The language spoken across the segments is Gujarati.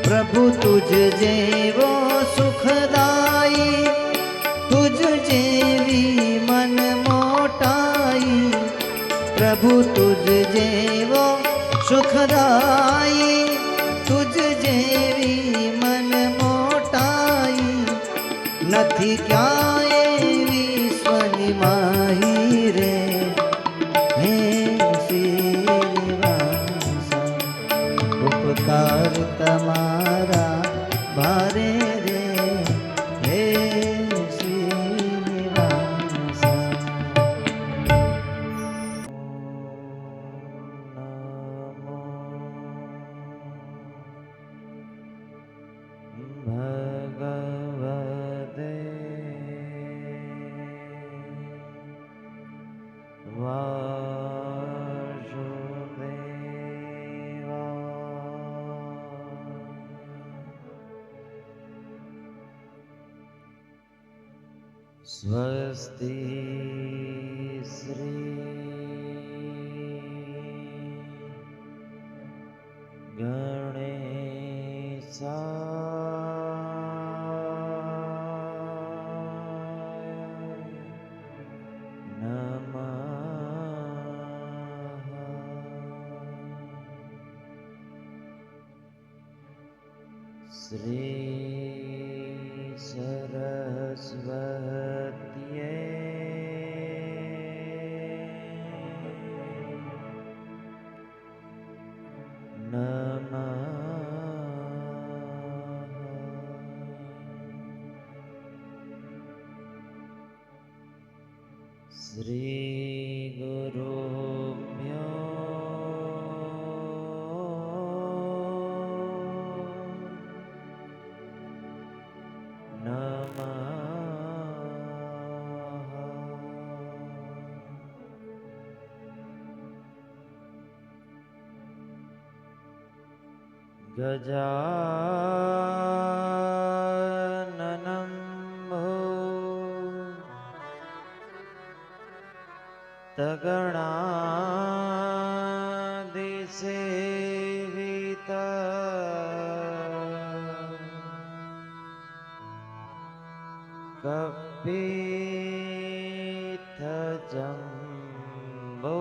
प्रभु तुझ जेवो सुखदाई, तुझ जेवी मन मोटाई। प्रभु तुझ जेवो सुखदाई, तुझ जेवी मन मोटाई। नथी क्यांय विश्वनी माही रे, हे श्रीनिवासा उपकार तमारा भारे रे, हे श्रीनिवासा। भगवते स्वस्ति श्री गणेशाय नमः। श्री सरस्वत्यै नमः। श्री गुरुभ्यो नमः। गजाननं भूतगणादिसेविता कपित्थजम्बो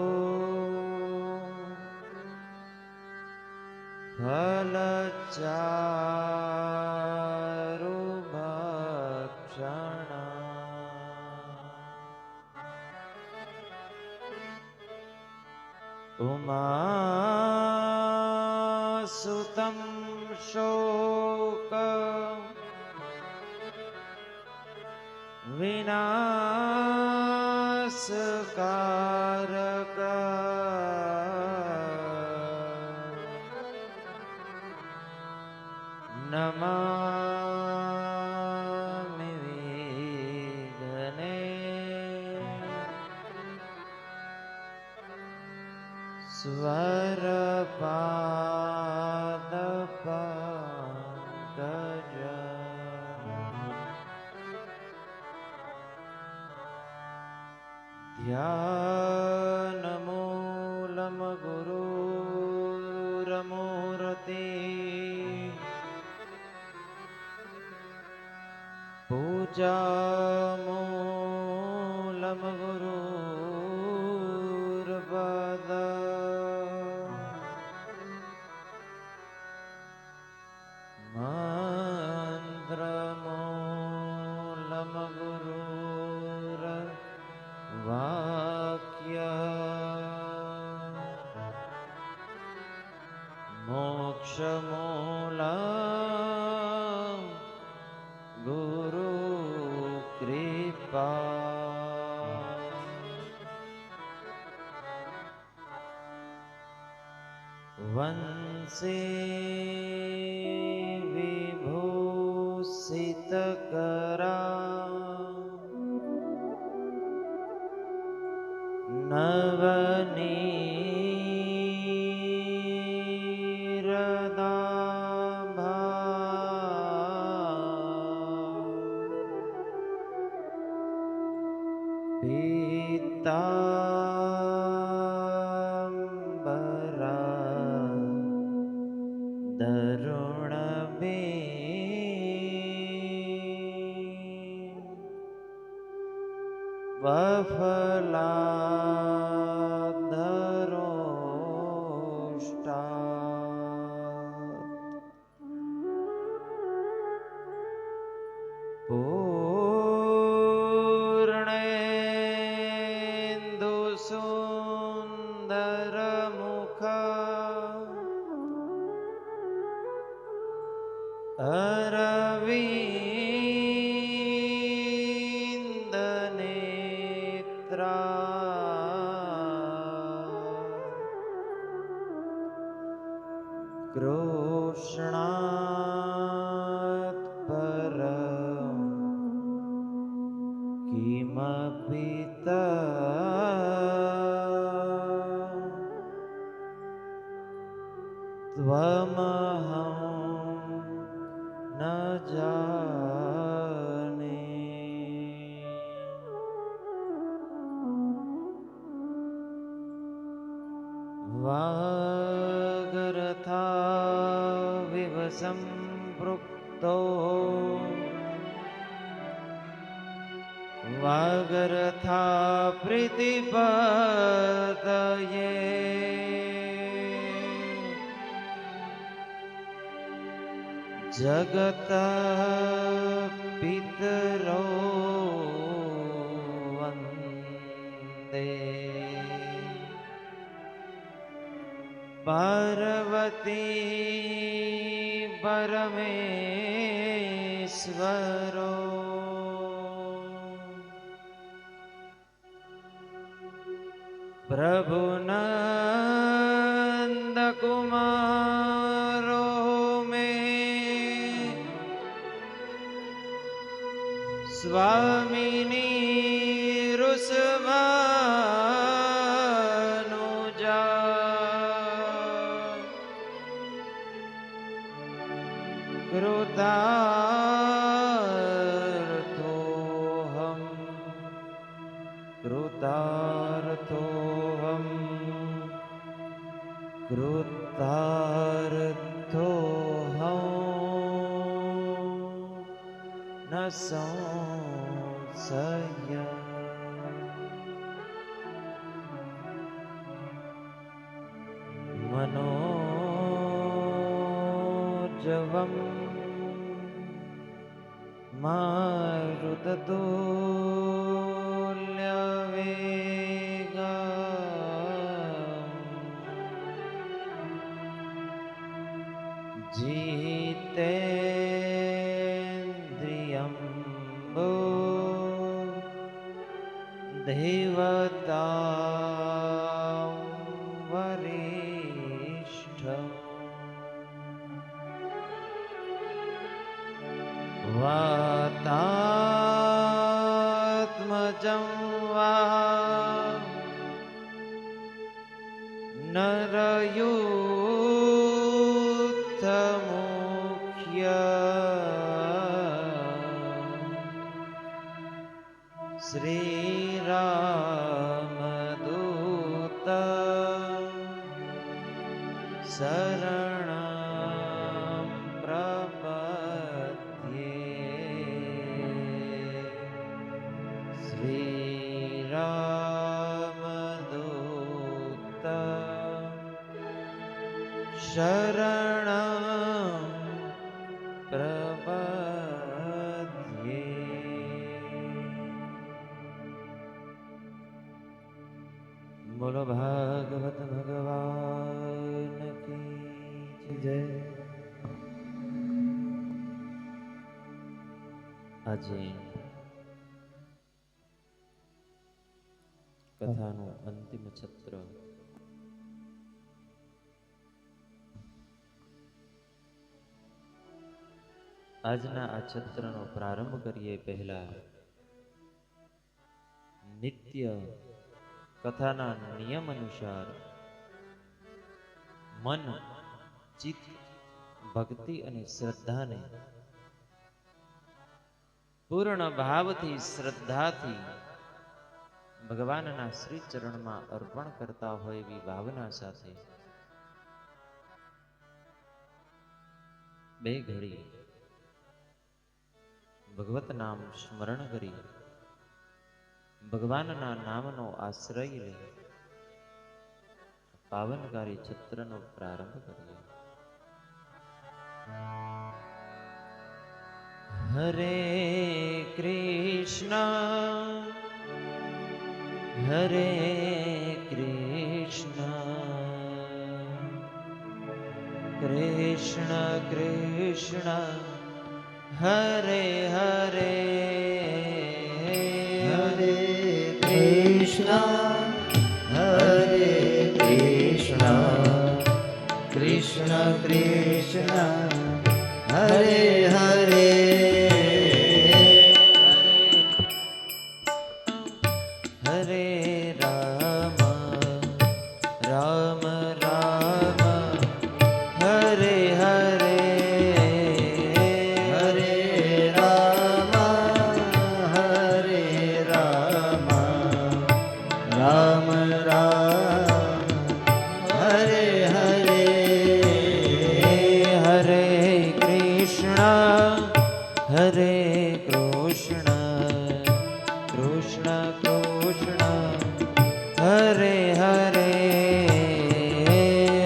फलचारुभक्षणा उमासुतं शोक विनाशकारक नमामि विघ्ने स्वरपादपङ्कज ध्यानमूलं गुरुरमूर्ति पूजामूलं गुरुर्पद मन्त्रमूलं गुरुर्वाक्य मोक्षमूलं गुरुकृपा वंशे विभूषितकरा नवनीरदाभा पीताम्बरा दरुणबे वफलाधरोष्टात् पूर्णेन्दुसुन्दरमुखा अरविन्दनेत्रा कृष्णात् परं किमपि त्वमहं न जाने। वागरथाविव सम्पृक्तो वागरथा प्रीतिपतये जगतः पितरो वन्दे पार्वती परमेश्वरो प्रभुनन्दकुमारो मे स्वामिनी रुसवानुजा कृतार्थोऽहं कृतार्थोऽहं कृतार्थोऽहं न संशय। मनोजवं मारुततुल्यवेगा जितेन्द्रियं देवता वरिष्ठ वातात्मजं वा नरयूथमुख्य श्रीरामदूत शरणं प्रपद्ये श्रीरामदूत शरणं प्रपद्ये। बोलो भागवत भगवान की जय। આજે કથાનું અંતિમ છત્ર. આજના આ છત્રનો પ્રારંભ કરીએ પહેલા નિત્ય કથાના નિયમ અનુસાર મન, ચિત્ત, ભક્તિ અને શ્રદ્ધાને પૂર્ણ ભાવથી, શ્રદ્ધાથી ભગવાનના શ્રી ચરણમાં અર્પણ કરતા હોય એવી ભાવના સાથે બે ઘડી ભગવત નામ સ્મરણ કરી ભગવાનના નામનો આશ્રય લઈ પાવનકારી છત્રનો પ્રારંભ કરીએ. હરે કૃષ્ણ હરે કૃષ્ણ કૃષ્ણ કૃષ્ણ હરે હરે હરે કૃષ્ણ હરે કૃષ્ણ કૃષ્ણ કૃષ્ણ હરે હરે હરે રામ રામ રામ હરે હરે હરે રામ હરે રામ રામ રામ હરે હરે હરે કૃષ્ણ હરે કૃષ્ણ કૃષ્ણ કૃષ્ણ હરે હરે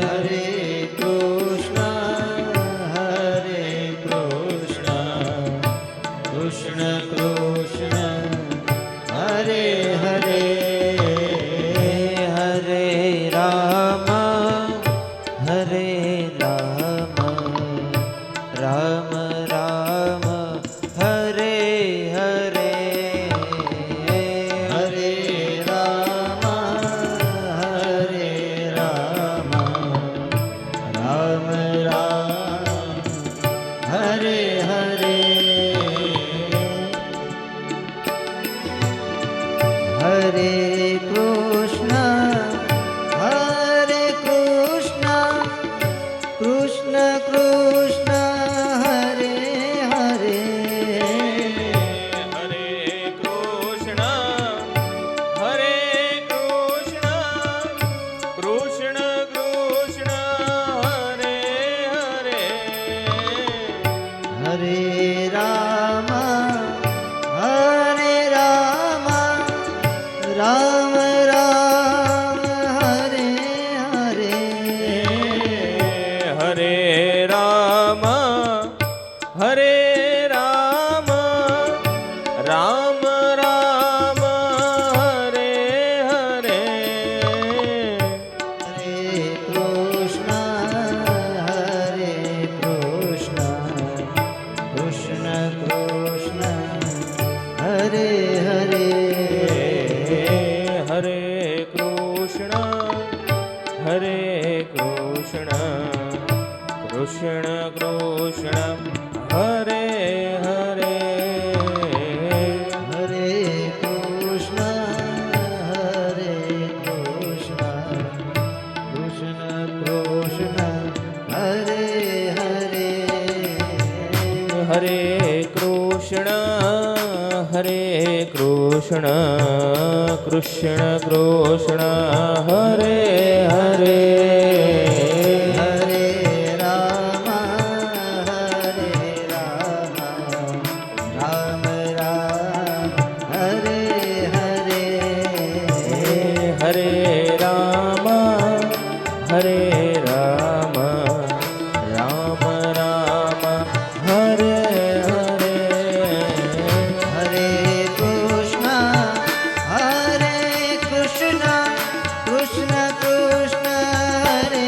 હરે કૃષ્ણ હરે કૃષ્ણ કૃષ્ણ કૃષ્ણ હરે હરે હરે રામ હરે રામ રામ રામ હરે હરે હરે રામ હરે રામ રામ રામ હરે હરે હરે કૃષ્ણ કૃષ્ણ કૃષ્ણ હરે હરે હરે કૃષ્ણ હરે કૃષ્ણ કૃષ્ણ કૃષ્ણ હરે હરે હરે રામ હરે રામ રામ રામ હરે હરે હરે રામ હરે રામ રામ રામ હરે હરે હરે કૃષ્ણ કૃષ્ણ કૃષ્ણ હરે હરે હરે કૃષ્ણ હરે કૃષ્ણ કૃષ્ણ કૃષ્ણ હરે હરે હરે કૃષ્ણ કૃષ્ણ કૃષ્ણ હરે હરે હરે કૃષ્ણ હરે કૃષ્ણ કૃષ્ણ કૃષ્ણ હરે હરે હરે રામ રામ રામ હરે હરે હરે રામ હરે રામ રામ રામ હરે હરે હરે કૃષ્ણ કૃષ્ણ કૃષ્ણ કૃષ્ણ હરે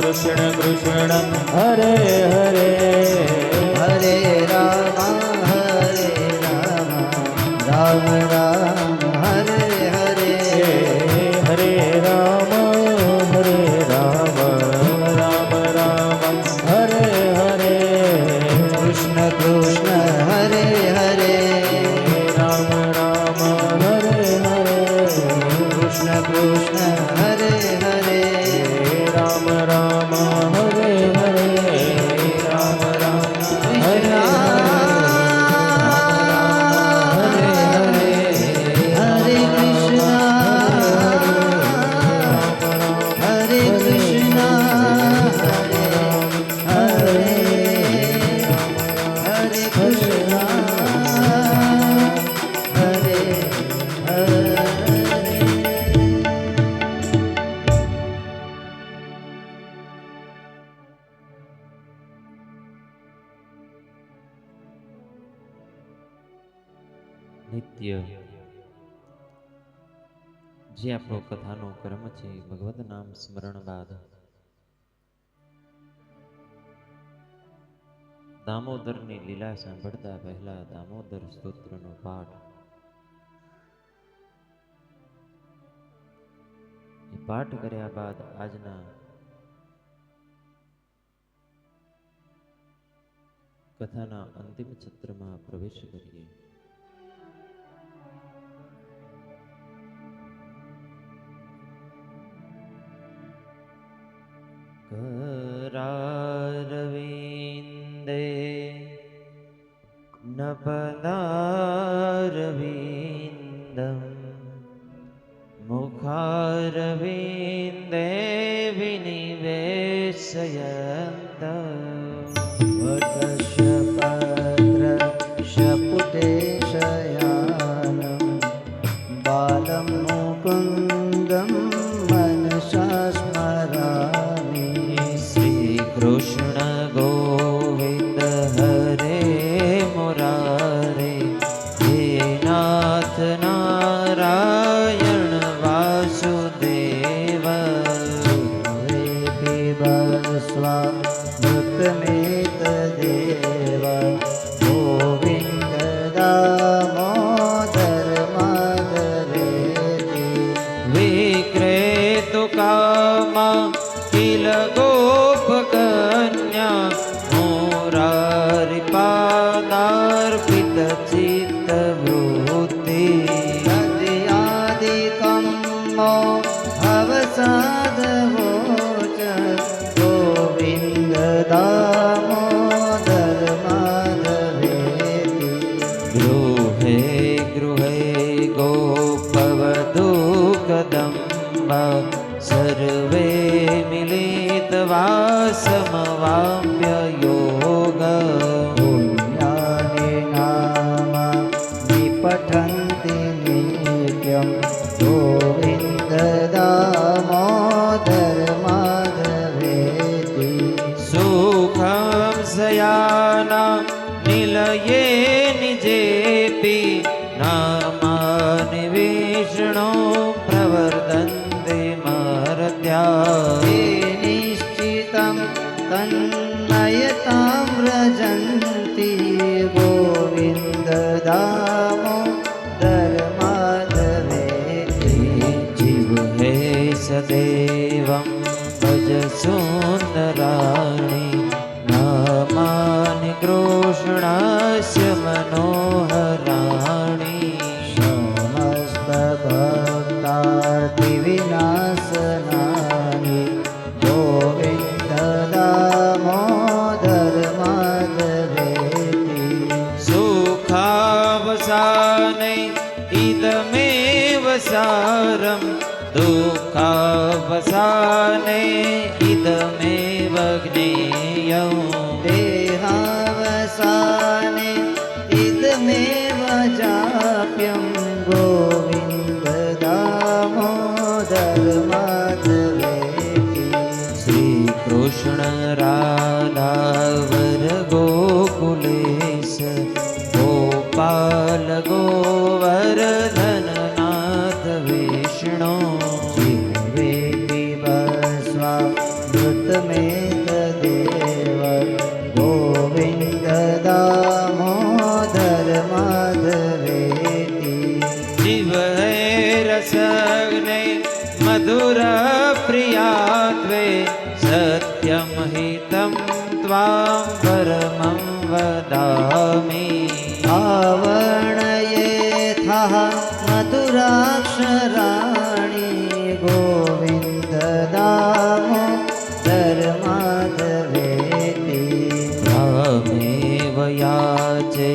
કૃષ્ણ કૃષ્ણ હરે હરે હરે રામ રામ રામ હરે હરે હરે રામ રામ રામ હરે હરે કૃષ્ણ કૃષ્ણ હરે હરે રામ રામ હરે હરે કૃષ્ણ કૃષ્ણ હરે હરે રામ રામ હરે હરે રામ રામ હરે નિત્ય જે આપણો કથાનો ક્રમ છે ભગવત નામ સ્મરણ બાદ દામોદરની લીલા સાંભળતા પહેલા દામોદર સ્તોત્રનો પાઠ. એ પાઠ કર્યા બાદ આજના કથાના અંતિમ છત્રમાં પ્રવેશ કરીએ. करारविन्दे नपदारविन्दं मुखारविन्दे विनिवेशयन्तम् वटस्य पत्रस्य पुटे शयानं बालं मुकुन्दं मनसा स्मरामि. कृष्ण गोविन्द हरे मुरारे हे नाथ नारायण वासुदेव. वे पिबस्वामृतमेतदेव गोविन्द दामोदर माधवेति. विक्रेतुकामा किल गोपकन्या मुरारिपादार्पित चित्तवृत्ति. तद्यादिकं मो भवसाधवोच गोविन्द दामोदर माधवेति. गृहे गृहे गोपवधू कदम्बा सर्वे मिलित्वा समवाप्य योग. पुण्यानि नाम विपठन्ति नित्यं गोविन्द दामोदर माधवेति. सुखं शयाना निलये निजेपि नामानि विष्णो प्रवर्तन्ते मर्त्या. ते निश्चितं तन्मयतां व्रजन्ति गोविन्द दामोदर माधवेति. जिह्वे सदैवं भज सुन्दराणि नामानि कृष्णस्य मनोहराणि. समस्तभक्तार्तिविनाशनानि गोविन्द दामोदर माधवेति. सुखावसाने इदमेव सारं दुःखावसाने इदमेव ज्ञेयं. देहावसाने इदमेव जाप्यं गोविन्द दामोदर माधवेति. श्रीकृष्ण राधावर गोकुलेश गोपाल गोवर्धन नाथ विष्णु. जिह्वे पिबस्वामृतमेतदेव हितमेत देव गोविन्द दामोदर माधवेति जीव है रसग्ने मधुर प्रियात्वे सत्यं हितं त्वां परमं वदामि आवणयेथः मधुराक्षराणि गोविन्द दामोदर माधवेति त्वामेव याचे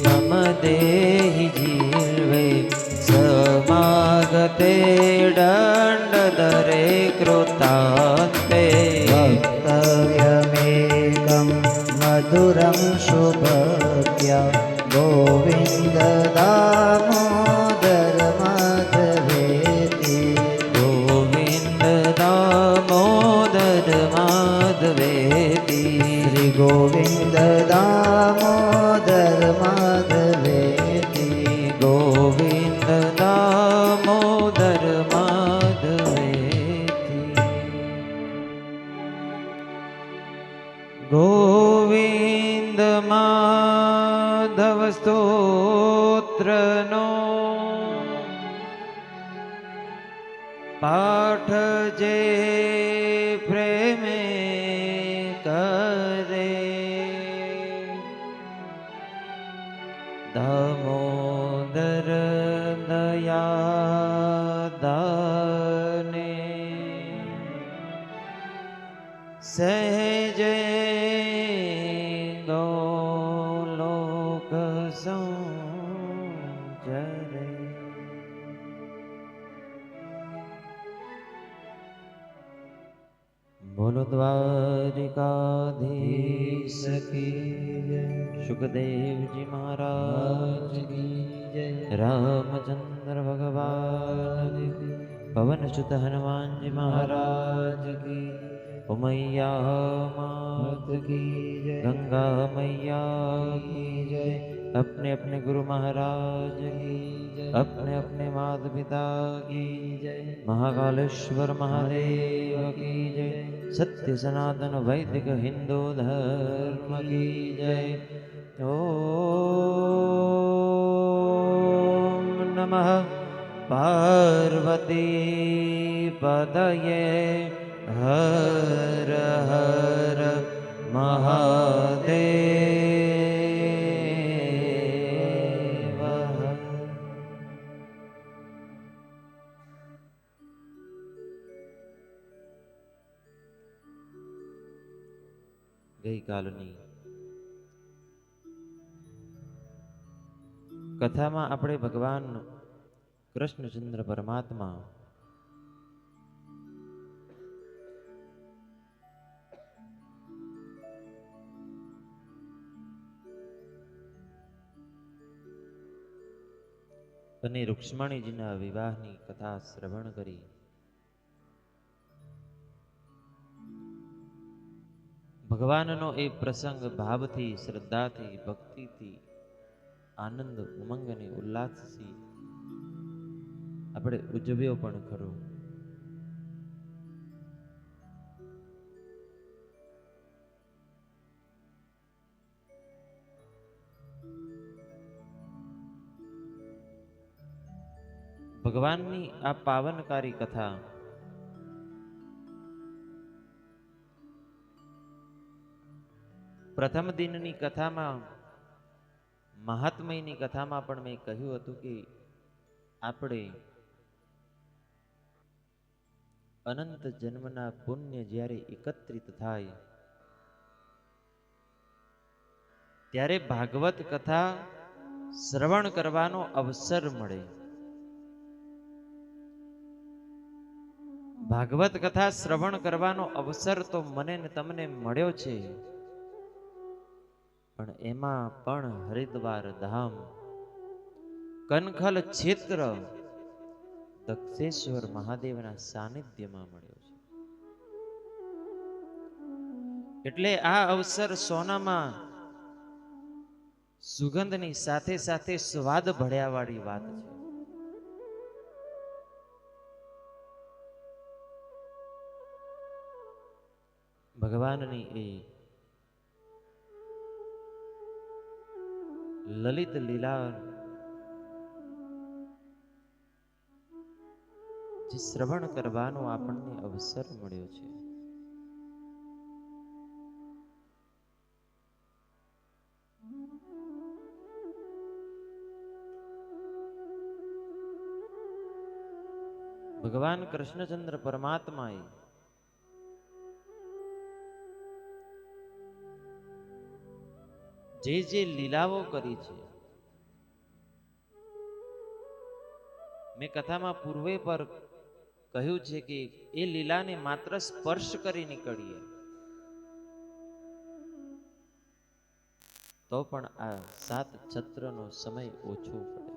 मम देहि जीवे समागते दण्डधरे कृतान्ते वक्तव्यमेकं मधुरं शुभक्या गोविन्द दामोदर माधवेति गोविन्द दामोदर माधवेति श्री गोविन्द दामोदर माधवेति गोविन्द दामोदर माधवेति गोविन्द माधव स्तोत्रनो पाठ जे प्रेमे करे दामोदर दया दाने सहजे गोलोक संचरे बोलो द्वारिकाधीश की जय सुखदेव जी महाराज की जय रामचंद्र भगवान की पवन सुत हनुमान जी महाराज की उमैया मात की जय गंगा मैया की जय अपने अपने गुरु महाराज की जय अपने अपने माता पिता की जय महाकालेश्वर महादेव की जय सत्य सनातन वैदिक हिंदू धर्म की जय ओम नमः पार्वती पदये हर हर महादेव ગઈકાલની કથામાં આપણે ભગવાન કૃષ્ણચંદ્ર પરમાત્મા અને રૂક્ષ્મણીજીના વિવાહની કથા શ્રવણ કરી ભગવાનનો એ પ્રસંગ ભાવથી શ્રદ્ધાથી ભક્તિથી આનંદ ઉમંગ અને ઉલ્લાસથી આપણે ઉજવ્યો પણ ખરો. ભગવાનની આ પાવનકારી કથા પ્રથમ દિનની કથામાં મહાત્મયની કથામાં પણ મેં કહ્યું હતું કે આપણે અનંત જન્મના પુણ્ય જ્યારે એકત્રિત થાય ત્યારે ભાગવત કથા શ્રવણ કરવાનો અવસર મળે. ભાગવત કથા શ્રવણ કરવાનો અવસર તો મને ને તમને મળ્યો છે, પણ એમાં પણ હરિદ્વાર ધામ કનખલ ક્ષેત્ર દક્ષેશ્વર મહાદેવના સાનિધ્યમાં મળ્યો છે. એટલે આ અવસર સોનામાં સુગંધની સાથે સાથે સ્વાદ ભળ્યા વાળી વાત છે. ભગવાનની એ લલિત લીલા જે શ્રવણ કરવાનો આપણને અવસર મળ્યો છે, ભગવાન કૃષ્ણચંદ્ર પરમાત્માએ જે લીલાઓ કરી છે, મેં કથામાં પૂર્વે પર કહ્યું છે કે એ લીલાને માત્ર સ્પર્શ કરી નીકળીએ તો પણ આ 7 છત્રનો સમય ઓછો પડે.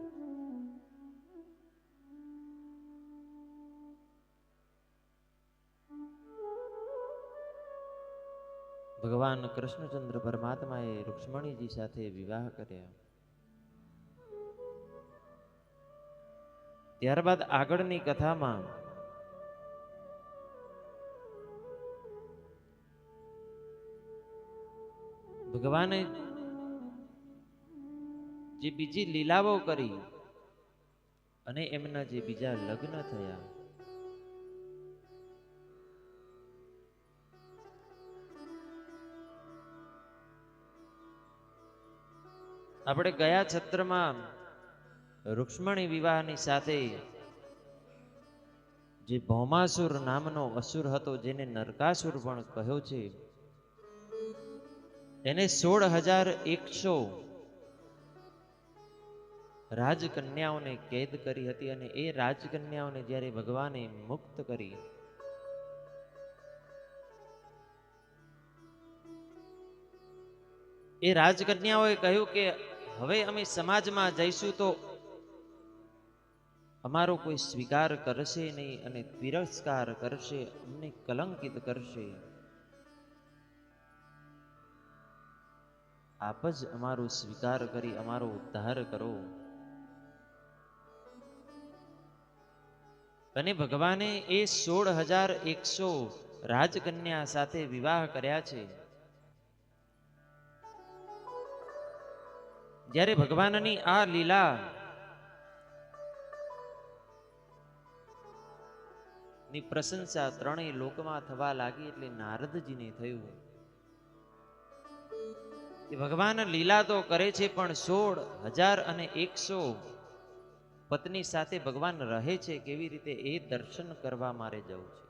ભગવાન કૃષ્ણચંદ્ર પરમાત્માએ રૂક્ષ્મણીજી સાથે વિવાહ કર્યા. ત્યારબાદ આગળની કથામાં ભગવાને જે બીજી લીલાઓ કરી અને એમના જે બીજા લગ્ન થયા, આપણે ગયા છત્રમાં રૂક્ષ્મણી વિવાહની સાથે જે ભૌમાસુર નામનો અસુર હતો, જેને નરકાસુર પણ કહ્યો છે, એને 16,100 રાજકન્યાઓને કેદ કરી હતી અને એ રાજકન્યાઓને જ્યારે ભગવાને મુક્ત કરી, એ રાજકન્યાઓએ કહ્યું કે હવે અમે સમાજમાં જઈશું તો અમારો કોઈ સ્વીકાર કરશે નહીં અને તિરસ્કાર કરશે, અમને કલંકિત કરશે. આપ જ અમારો સ્વીકાર કરી અમારો ઉદ્ધાર કરો. અને ભગવાને એ 16,100 રાજકન્યા સાથે વિવાહ કર્યા છે. જ્યારે ભગવાનની આ લીલા ની પ્રશંસા ત્રણેય લોકમાં થવા લાગી એટલે નારદજીને થયું કે ભગવાન લીલા તો કરે છે પણ 16,100 પત્ની સાથે ભગવાન રહે છે કેવી રીતે, એ દર્શન કરવા મારે જવું છે.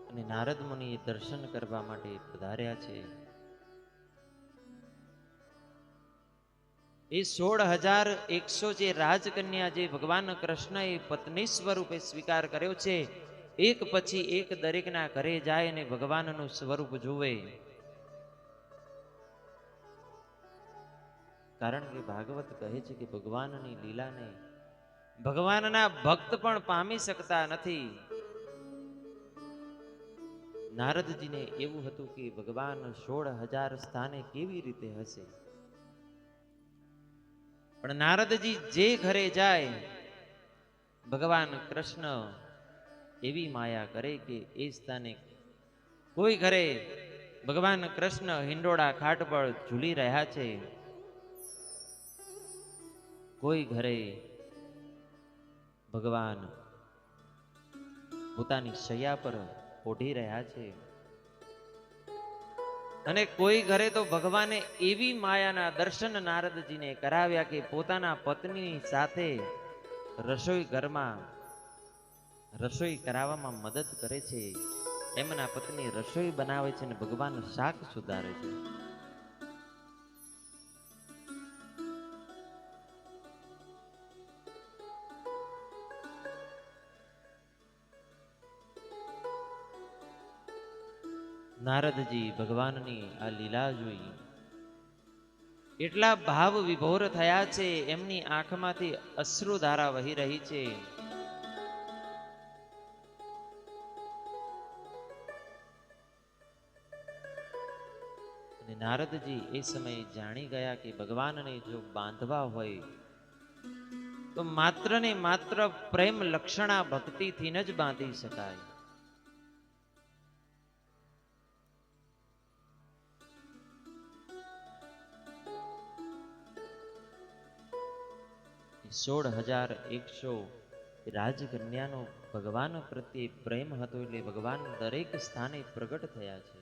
અને નારદ મુનિ એ દર્શન કરવા માટે પધાર્યા છે. એ 16,100 જે રાજકન્યા જે ભગવાન કૃષ્ણએ પત્ની સ્વરૂપે સ્વીકાર કર્યો છે, એક પછી એક દરેકના ઘરે જાય અને ભગવાનનું સ્વરૂપ જુએ. કારણ કે ભાગવત કહે છે કે ભગવાનની લીલાને ભગવાનના ભક્ત પણ પામી શકતા નથી. નારદજીને એવું હતું કે ભગવાન 16,000 સ્થાને કેવી રીતે હશે, પણ નારદજી જે ઘરે જાય ભગવાન કૃષ્ણ એવી માયા કરે કે એ સ્થાને કોઈ ઘરે ભગવાન કૃષ્ણ હિંડોળા ખાટ પર ઝૂલી રહ્યા છે, કોઈ ઘરે ભગવાન પોતાની શૈયા પર ઓઢી રહ્યા છે, અને કોઈ ઘરે તો ભગવાને એવી માયાના દર્શન નારદજીને કરાવ્યા કે પોતાના પત્ની સાથે રસોઈ ઘરમાં રસોઈ કરાવવામાં મદદ કરે છે. એમના પત્ની રસોઈ બનાવે છે અને ભગવાન શાક સુધારે છે. નારદજી ભગવાનની આ લીલા જોઈ એટલા ભાવ વિભોર થયા છે, એમની આંખમાંથી અશ્રુધારા વહી રહી છે. અને નારદજી એ સમયે જાણી ગયા કે ભગવાનને જો બાંધવા હોય તો માત્ર ને માત્ર પ્રેમ લક્ષણા ભક્તિથી જ બાંધી શકાય. 16,100 રાજકન્યાનો ભગવાન પ્રત્યે પ્રેમ હતો એટલે ભગવાન દરેક સ્થાને પ્રગટ થયા છે.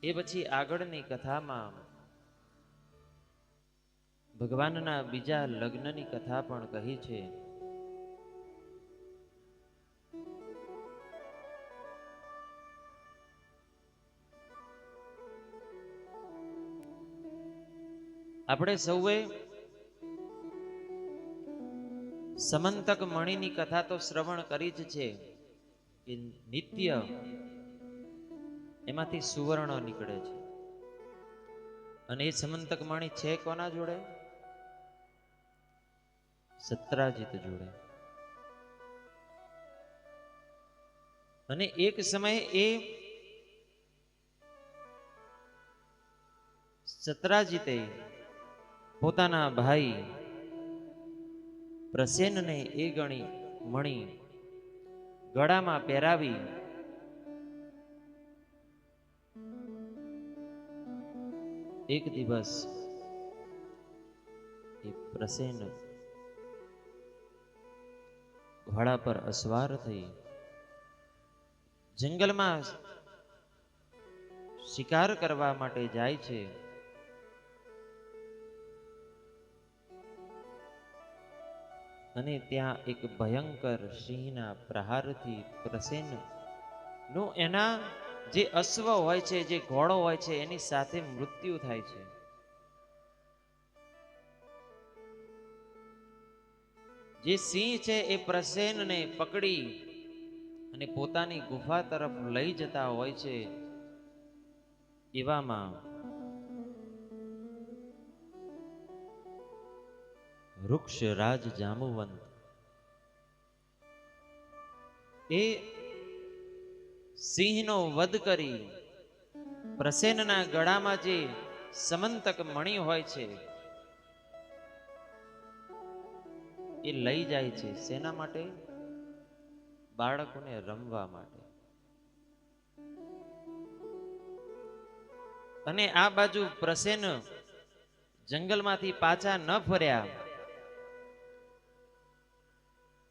એ પછી આગળની કથામાં ભગવાનના બીજા લગ્નની કથા પણ કહી છે. આપણે સૌએ સમંતક મણિની કથા તો શ્રવણ કરી જ છે કે નિત્ય એમાંથી સુવર્ણ નીકળે છે અને એ સમંતક મણિ છે કોના જોડે? સત્રાજીત જોડે. અને એક સમયે એ સત્રાજીતે પોતાના ભાઈ પ્રસેનને એ ગણી મણિ ગળામાં પહેરાવી એક દિવસ એ પ્રસેન ઘોડા પર અસવાર થઈ જંગલમાં શિકાર કરવા માટે જાય છે. અને ત્યાં એક ભયંકર સિંહના પ્રહારથી પ્રસેન નું એના જે અશ્વ હોય છે, જે ઘોડો હોય છે, એની સાથે મૃત્યુ થાય છે. જે સિંહ છે એ પ્રસેનને પકડી અને પોતાની ગુફા તરફ લઈ જતા હોય છે. એવામાં વૃક્ષ રાજ જાંબુવંત એ સિંહનો વધ કરી પ્રસેનના ગળામાં જે સમંતક મણિ હોય છે એ લઈ જાય છે. શેના માટે? બાળકોને રમવા માટે. અને આ બાજુ પ્રસેન જંગલમાંથી પાછા ન ફર્યા.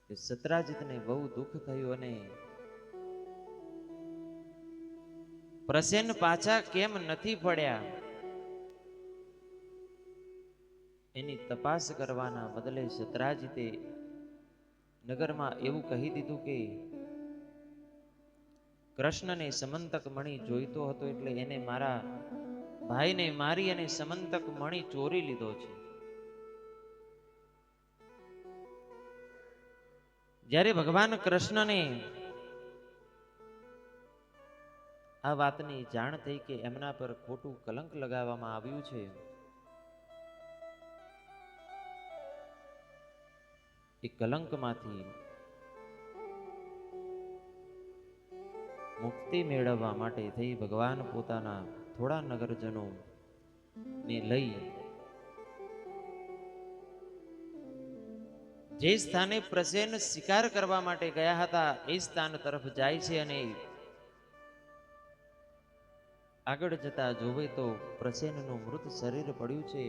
સત્રાજીતને બહુ દુઃખ થયું અને પ્રસેન પાછા કેમ નથી પડ્યા એની તપાસ કરવાના બદલે સત્રાજીતે નગરમાં એવું કહી દીધું કે કૃષ્ણને સમંતક મણિ જોઈતો હતો એટલે એને મારા ભાઈને મારી અને સમંતક મણિ ચોરી લીધો છે. જ્યારે ભગવાન કૃષ્ણને આ વાતની જાણ થઈ કે એમના પર ખોટું કલંક લગાવવામાં આવ્યું છે, એ કલંકમાંથી મુક્તિ મેળવવા માટે થઈ ભગવાન પોતાના થોડા નગરજનો ને લઈ જે સ્થાને પ્રસેન શિકાર કરવા માટે ગયા હતા એ સ્થાન તરફ જાય છે. અને આગળ જતા જોવે તો પ્રસેનનું મૃત શરીર પડ્યું છે.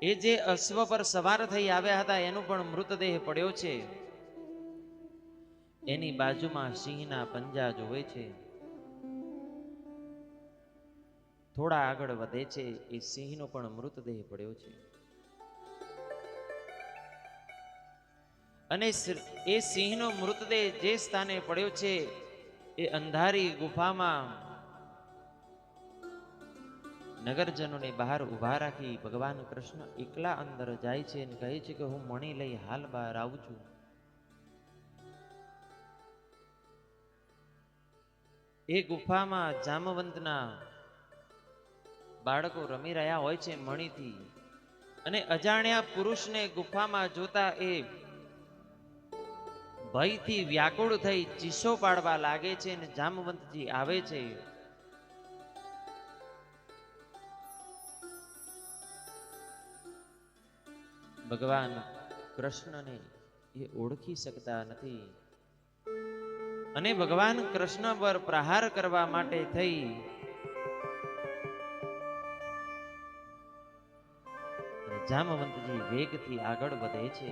એ જે અશ્વ પર સવાર થઈ આવ્યા હતા એનો પણ મૃતદેહ પડ્યો છે. એની બાજુમાં સિંહના પંજા જોવે છે. થોડા આગળ વધે છે, એ સિંહનો પણ મૃતદેહ પડ્યો છે. અને એ સિંહનો મૃતદેહ જે સ્થાને પડ્યો છે એ અંધારી ગુફામાં નગરજનોને બહાર ઉભા રાખી ભગવાન કૃષ્ણ એકલા અંદર જાય છે અને કહે છે કે હું મણિ લઈ હાલ બહાર આવું છું. એ ગુફામાં જામવંતના બાળકો રમી રહ્યા હોય છે મણિથી. અને અજાણ્યા પુરુષને ગુફામાં જોતા એ ભયથી વ્યાકુળ થઈ ચીસો પાડવા લાગે છે અને જામવંતજી આવે છે. ભગવાન કૃષ્ણને એ ઓળખી શકતા નથી. અને ભગવાન કૃષ્ણ પર પ્રહાર કરવા માટે થઈ જામવંતજી વેગથી આગળ વધે છે.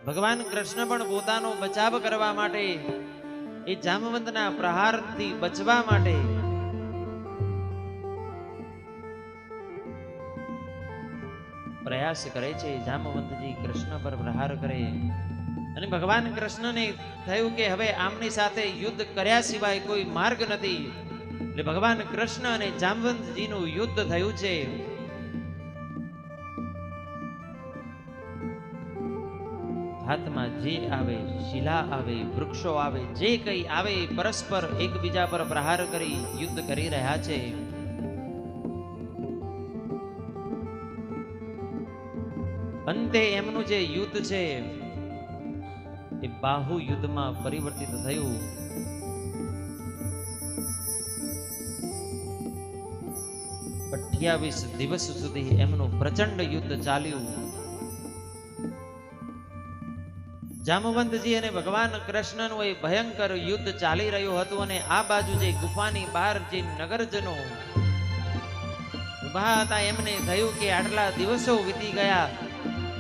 ભગવાન કૃષ્ણ પણ પોતાનો બચાવ કરવા માટે એ જામવંતના પ્રહારથી બચવા માટે પ્રયાસ કરે છે. જામવંતજી કૃષ્ણ પર પ્રહાર કરે અને ભગવાન કૃષ્ણને થયું કે હવે આમની સાથે યુદ્ધ કર્યા સિવાય કોઈ માર્ગ નથી. એટલે ભગવાન કૃષ્ણ અને જામવંતજીનું યુદ્ધ થયું છે. હાથમાં જે આવે, શિલા આવે, વૃક્ષો આવે, જે કંઈ આવે પરસ્પર એકબીજા પર પ્રહાર કરી યુદ્ધ કરી રહ્યા છે. અંતે એમનું જે યુદ્ધ છે એ બાહુ યુદ્ધમાં પરિવર્તિત થયું. 28 દિવસ સુધી એમનું પ્રચંડ યુદ્ધ ચાલ્યું. જામવંતજી અને ભગવાન કૃષ્ણનું એ ભયંકર યુદ્ધ ચાલી રહ્યું હતું અને આ બાજુ જે ગુફાની બહાર જે નગરજનો ઉભા હતા એમને થયું કે આટલા દિવસો વીતી ગયા,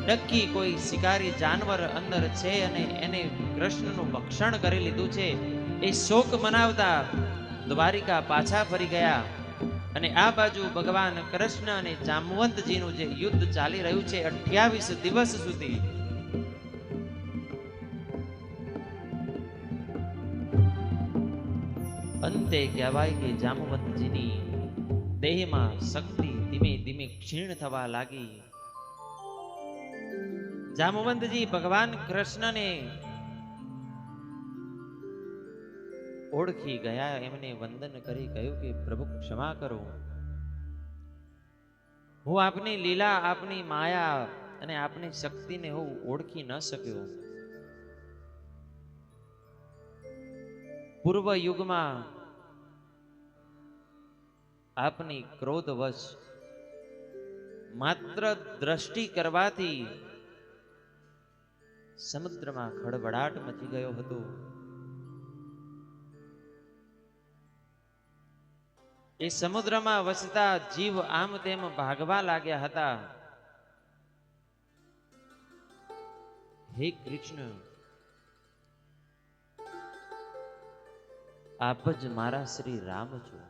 નક્કી કોઈ શિકારી જાનવર અંદર છે અને એને કૃષ્ણનું ભક્ષણ કરી લીધું છે. એ શોક મનાવતા દ્વારિકા પાછા ફરી ગયા અને આ બાજુ ભગવાન કૃષ્ણ અને જામવંતજીનું જે યુદ્ધ ચાલી રહ્યું છે 28 દિવસ સુધી. અંતે કહેવાય કે જામવંતજીની દેહમાં શક્તિ ધીમે ધીમે ક્ષીણ થવા લાગી. જામવંતજી ભગવાન કૃષ્ણને ઓળખી ગયા, એમને વંદન કરી કહ્યું કે પ્રભુ ક્ષમા કરો, હું આપની લીલા, આપની માયા અને આપની શક્તિને હું ઓળખી ન શક્યો. પૂર્વ યુગમાં આપની ક્રોધવશ માત્ર દ્રષ્ટિ કરવાથી સમુદ્રમાં ખળભળાટ મચી ગયો હતો. એ સમુદ્રમાં વસતા જીવ આમ તેમ ભાગવા લાગ્યા હતા. હે કૃષ્ણ, આપ જ મારા શ્રી રામ છો.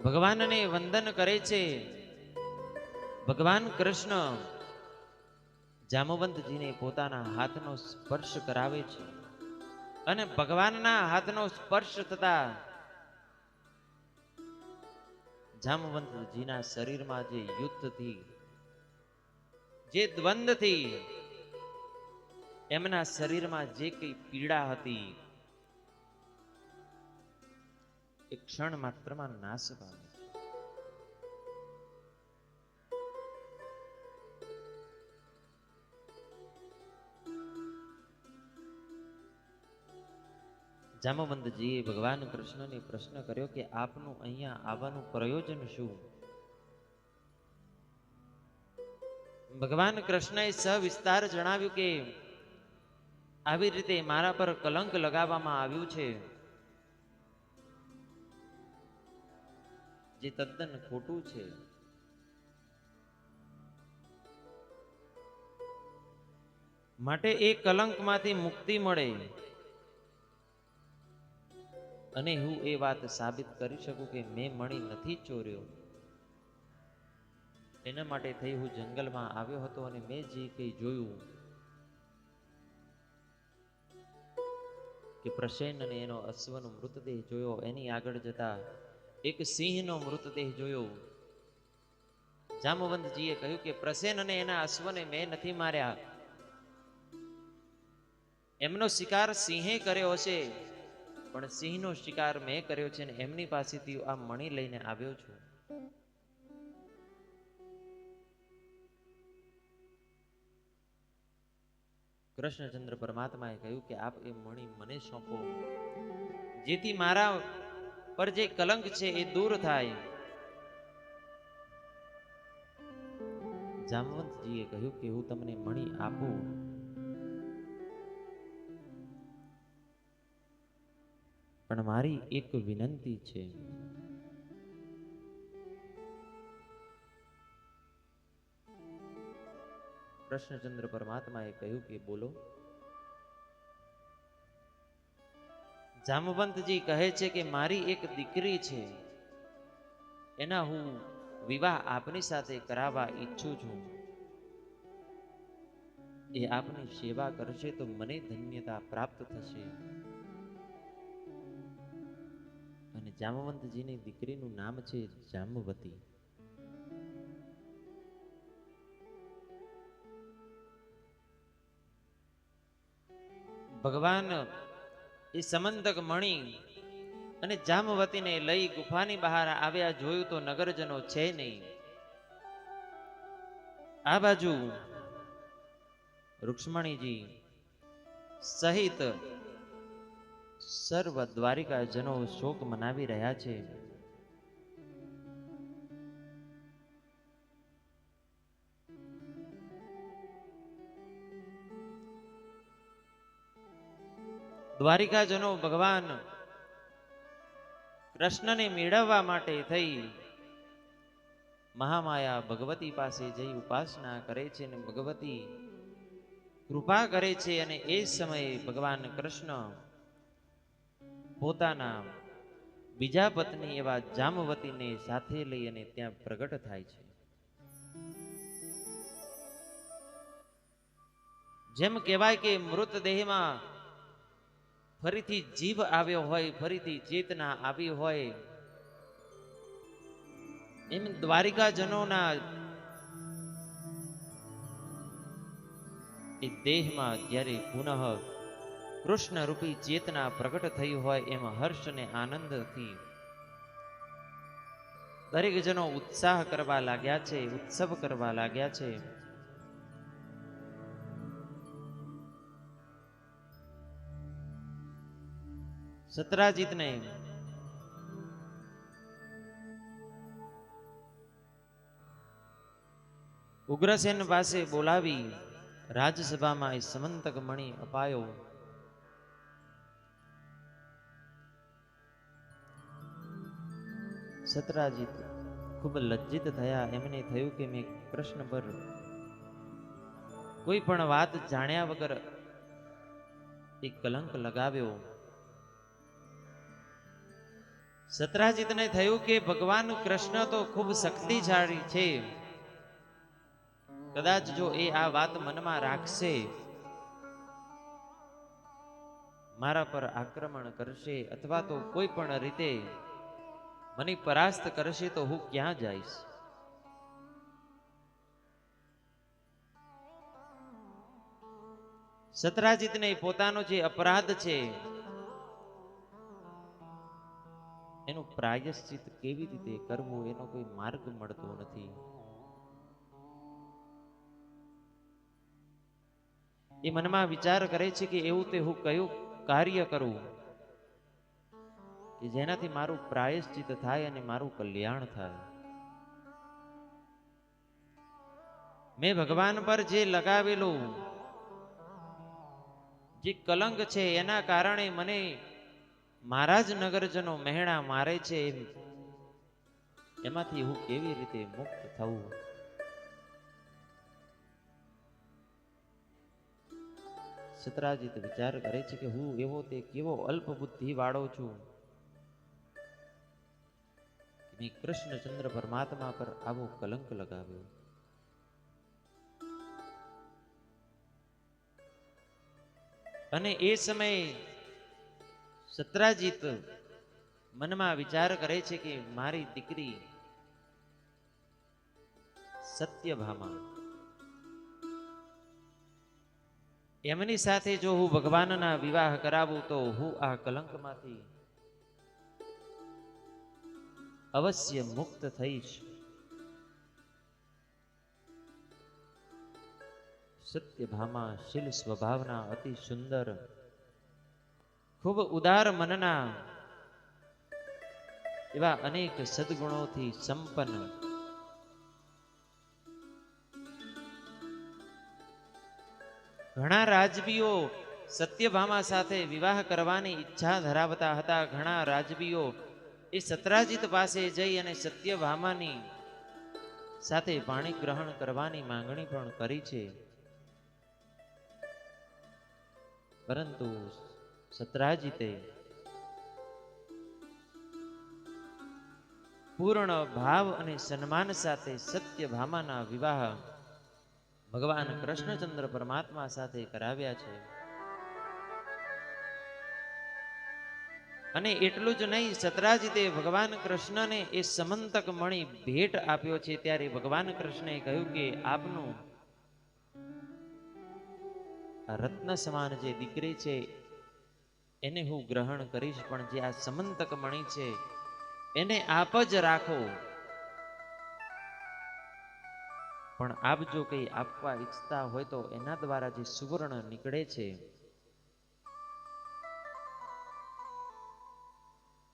ભગવાનને વંદન કરે છે. ભગવાન કૃષ્ણ જામવંતજીને પોતાના હાથનો સ્પર્શ કરાવે છે અને ભગવાનના હાથનો સ્પર્શ થતા જામવંતજીના શરીરમાં જે યુદ્ધથી, જે દ્વંદ્વથી એમના શરીરમાં જે કઈ પીડા હતી એ ક્ષણ માત્રમાં નાશ પામે. જામવંતજીએ ભગવાન કૃષ્ણને પ્રશ્ન કર્યો કે આપનું અહીંયા આવવાનું પ્રયોજન શું? ભગવાન કૃષ્ણએ સવિસ્તાર જણાવ્યું કે આવી રીતે મારા પર કલંક લગાવવામાં આવ્યું છે, જે તદ્દન ખોટું છે. માટે એ કલંકમાંથી મુક્તિ મળે અને હું એ વાત સાબિત કરી શકું કે મેં મણી નથી ચોર્યો, એના માટે થઈ હું જંગલમાં આવ્યો હતો અને મેં જે કંઈ જોયું કે પ્રસેન અને એનો અશ્વનો મૃતદેહ જોયો, એની આગળ જતા એક સિંહનો મૃતદેહ જોયો. જામવંતજીએ કહ્યું કે પ્રસેન અને એના અશ્વને મેં નથી માર્યા, એમનો શિકાર સિંહે કર્યો હશે, પણ સિંહનો શિકાર મેં કર્યો છે અને એમની પાસેથી આ મણી લઈને આવ્યો છું. કૃષ્ણચંદ્ર પરમાત્માએ કહ્યું કે આપ એ મણી મને સોંપો, જેથી મારા પર જે કલંક છે એ દૂર થાય. જામવંતજીએ કહ્યું કે હું તમને મણી આપું, પણ મારી એક વિનંતી છે. કૃષ્ણચંદ્ર પરમાત્માએ કહ્યું કે બોલો. જામવંતજી કહે છે કે મારી એક દીકરી છે, એના હું વિવાહ આપની સાથે કરાવવા ઈચ્છું છું. એ આપની સેવા કરશે તો મને ધન્યતા પ્રાપ્ત થશે. અને જામવંતજીની દીકરીનું નામ છે જામવતી. ભગવાન એ સમંતક મણી અને જામવતીને લઈ ગુફાની બહાર આવ્યા. જોયું તો નગરજનો છે નહીં. આ બાજુ રૂક્ષ્મણીજી સહિત સર્વ દ્વારિકાજનો શોક મનાવી રહ્યા છે. દ્વારિકાજનો ભગવાન કૃષ્ણને મેળવવા માટે થઈ મહામાયા ભગવતી પાસે જઈ ઉપાસના કરે છે અને ભગવતી કૃપા કરે છે. અને એ સમયે ભગવાન કૃષ્ણ પોતાના બીજા પત્ની એવા જામવતીને સાથે લઈ અને ત્યાં પ્રગટ થાય છે. જેમ કહેવાય કે મૃતદેહમાં ફરીથી જીવ આવ્યો હોય, ફરીથી ચેતના આવી હોય, એમ દ્વારિકાજનોના એ દેહમાં જ્યારે પુનઃ કૃષ્ણ રૂપી ચેતના પ્રગટ થઈ હોય એમ હર્ષ અને આનંદથી દરેક જનો ઉત્સાહ કરવા લાગ્યા છે, ઉત્સવ કરવા લાગ્યા છે. સત્રાજીતને ઉગ્રસેન પાસે બોલાવી રાજસભામાં એ સમંતક મણી અપાયો. સત્રાજીત ખૂબ લજ્જિત થયા. એમને થયું કે મેં કૃષ્ણ પર કોઈ પણ વાત જાણ્યા વગર એક કલંક લગાવ્યો. સત્રાજીતને થયું કે ભગવાન કૃષ્ણ તો ખૂબ શક્તિશાળી છે, કદાચ જો એ આ વાત મનમાં રાખશે, મારા પર આક્રમણ કરશે અથવા તો કોઈ પણ રીતે મને પરાસ્ત કરશે તો હું ક્યાં જઈશ. સત્રાજીતને પોતાનો જે અપરાધ છે એનું પ્રાયશ્ચિત કેવી રીતે કરવું એનો કોઈ માર્ગ મળતો નથી. એ મનમાં વિચાર કરે છે કે એવું તે હું કયું કાર્ય કરું કે જેનાથી મારું પ્રાયશ્ચિત થાય અને મારું કલ્યાણ થાય. મેં ભગવાન પર જે લગાવેલું જે કલંક છે એના કારણે મને મારા જ નગરજનો મહેણા મારે છે, એમાંથી હું કેવી રીતે મુક્ત થવું. સત્રાજીત વિચાર કરે છે કે હું એવો તે કેવો અલ્પ બુદ્ધિ વાળો છું, મેં કૃષ્ણચંદ્ર પરમાત્મા પર આવો કલંક લગાવ્યો. અને એ સમયે સત્રાજીત મનમાં વિચાર કરે છે કે મારી દીકરી સત્યભામા, એમની સાથે જો હું ભગવાનના વિવાહ કરાવું તો હું આ કલંકમાંથી અવશ્ય મુક્ત થઈશ. સત્યભામા શીલ સ્વભાવના અતિ સુંદર, ખૂબ ઉદાર મનના, એવા અનેક સદગુણોથી સંપન્ન ઘણા રાજવીઓ સત્યભામા સાથે વિવાહ કરવાની ઈચ્છા ધરાવતા હતા. ઘણા રાજવીઓ એ સત્રાજીત પાસે જઈ અને સત્યભામાની સાથે પાણી ગ્રહણ કરવાની માંગણી પણ કરી છે. પરંતુ સત્રાજીતે પૂર્ણ ભાવ અને સન્માન સાથે સત્યભામાના વિવાહ ભગવાન કૃષ્ણચંદ્ર પરમાત્મા સાથે કરાવ્યા છે. અને એટલું જ નહીં, સત્રાજીતે ભગવાન કૃષ્ણને એ સમંતક મણી ભેટ આપ્યો છે. ત્યારે ભગવાન કૃષ્ણએ કહ્યું કે આપનું આ રત્ન સમાન જે દીકરી છે એને હું ગ્રહણ કરીશ, પણ જે આ સમંતક મણી છે એને આપ જ રાખો. પણ આપ જો કંઈ આપવા ઈચ્છતા હોય તો એના દ્વારા જે સુવર્ણ નીકળે છે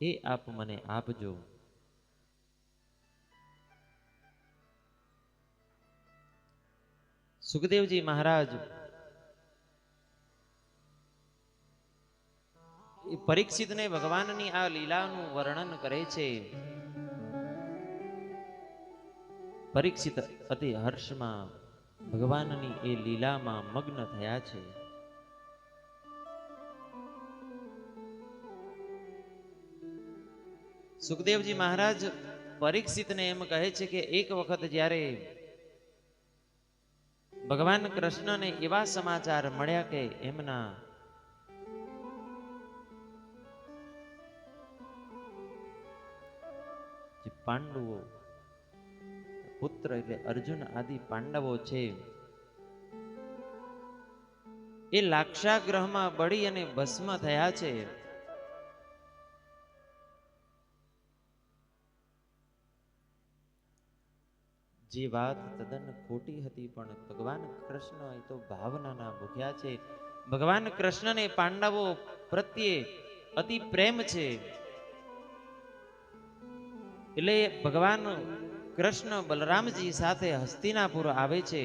એ આપ મને આપજો. સુખદેવજી મહારાજ એ પરીક્ષિતને ભગવાનની આ લીલાનું વર્ણન કરે છે. પરીક્ષિત અતિ હર્ષમાં ભગવાનની એ લીલામાં મગ્ન થયા છે. સુખદેવજી મહારાજ પરીક્ષિતને એમ કહે છે કે એક વખત જ્યારે ભગવાન કૃષ્ણને એવા સમાચાર મળ્યા કે એમના જે પાંડવો પુત્ર એટલે અર્જુન આદિ પાંડવો છે એ લાક્ષાગ્રહમાં બળી અને ભસ્મ થયા છે. જે વાત તદ્દન ખોટી હતી, પણ ભગવાન કૃષ્ણ એ તો ભાવનાના ભૂખ્યા છે. ભગવાન કૃષ્ણને પાંડવો પ્રત્યે અતિ પ્રેમ છે. એટલે ભગવાન કૃષ્ણ બલરામજી સાથે હસ્તિનાપુર આવે છે.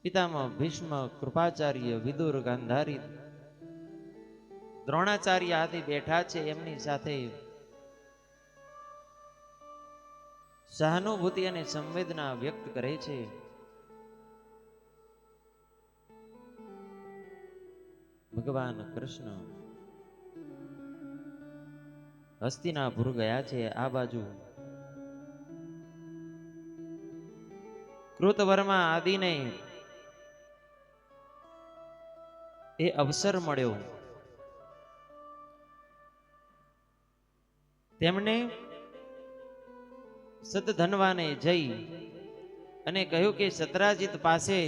પિતામહ ભીષ્મ, કૃપાચાર્ય, વિદુર, ગાંધારી, દ્રોણાચાર્ય આદિ બેઠા છે. એમની સાથે સહાનુભૂતિ અને સંવેદના વ્યક્ત કરે છે. ભગવાન કૃષ્ણ હસ્તિનાપુર ગયા છે. આ બાજુ કૃતવર્મા આદિને એ અવસર મળ્યો. તેમણે સતધનવાને જઈ અને કહ્યું કે સત્રાજીત પાસે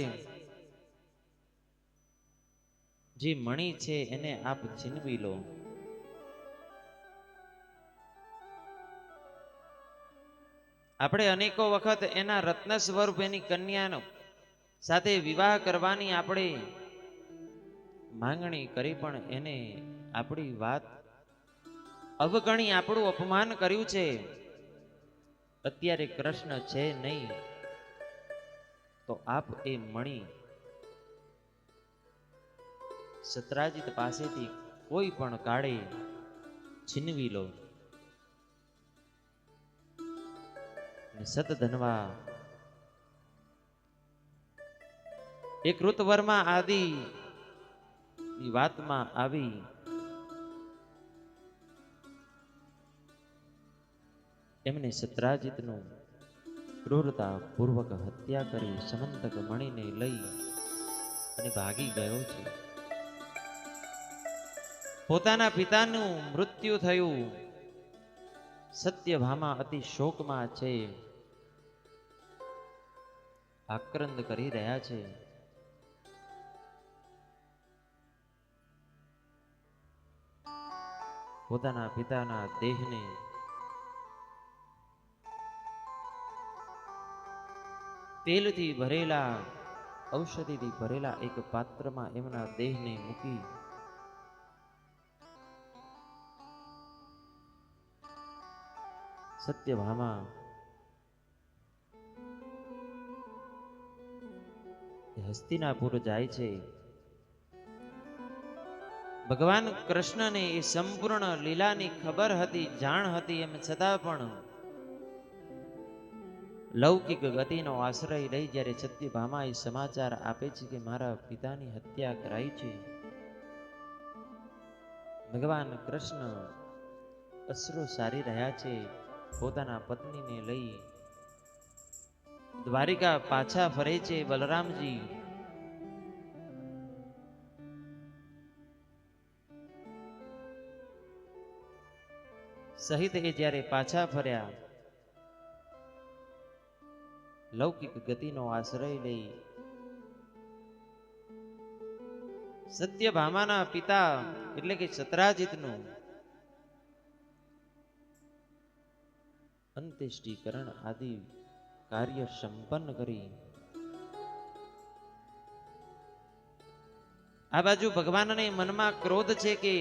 જે મણી છે એને આપ છીનવી લો. આપણે અનેકો વખત એના રત્ન સ્વરૂપ એની કન્યાનો સાથે વિવાહ કરવાની આપણે માંગણી કરી, પણ એને આપણી વાત અવગણી આપણું અપમાન કર્યું છે. અત્યારે કૃષ્ણ છે નહીં તો આપ એ મણી સત્રાજીત પાસેથી કોઈ પણ કાળે છીનવી લો. સતધનવા એ કૃતવર્મા આદિ ની વાતમાં આવી એમને સત્રાજીતનું ક્રૂરતા પૂર્વક હત્યા કરી સમંતક મણીને લઈ અને ભાગી ગયો છે. પોતાના પિતાનું મૃત્યુ થયું. સત્યભામા અતિ શોકમાં છે. આક્રંદ કરી રહ્યા છે. પોતાના પિતાના દેહને તેલથી ભરેલા, ઔષધિથી ભરેલા એક પાત્રમાં એમના દેહને મૂકી સત્યભામા એ હસ્તિનાપુર જાય છે. ભગવાન કૃષ્ણને એ સંપૂર્ણ લીલાની ખબર હતી, જાણ હતી, એમ છતાં પણ લૌકિક ગતિનો આશ્રય લઈ જ્યારે સત્યભામા એ સમાચાર આપે છે કે મારા પિતાની હત્યા કરાઈ છે, ભગવાન કૃષ્ણ અશ્રુ સારી રહ્યા છે. પોતાના પત્નીને લઈ દ્વારિકા પાછા ફરે છે. બલરામજી સહિત એ જ્યારે પાછા ફર્યા, લૌકિક ગતિનો આશ્રય લઈ સત્યભામાના પિતા એટલે કે સત્રાજીતનું અંત્યેષ્ટિકરણ આદિ કાર્ય સંપન્ન કરી આ બાજુ ભગવાનને મનમાં ક્રોધ છે કે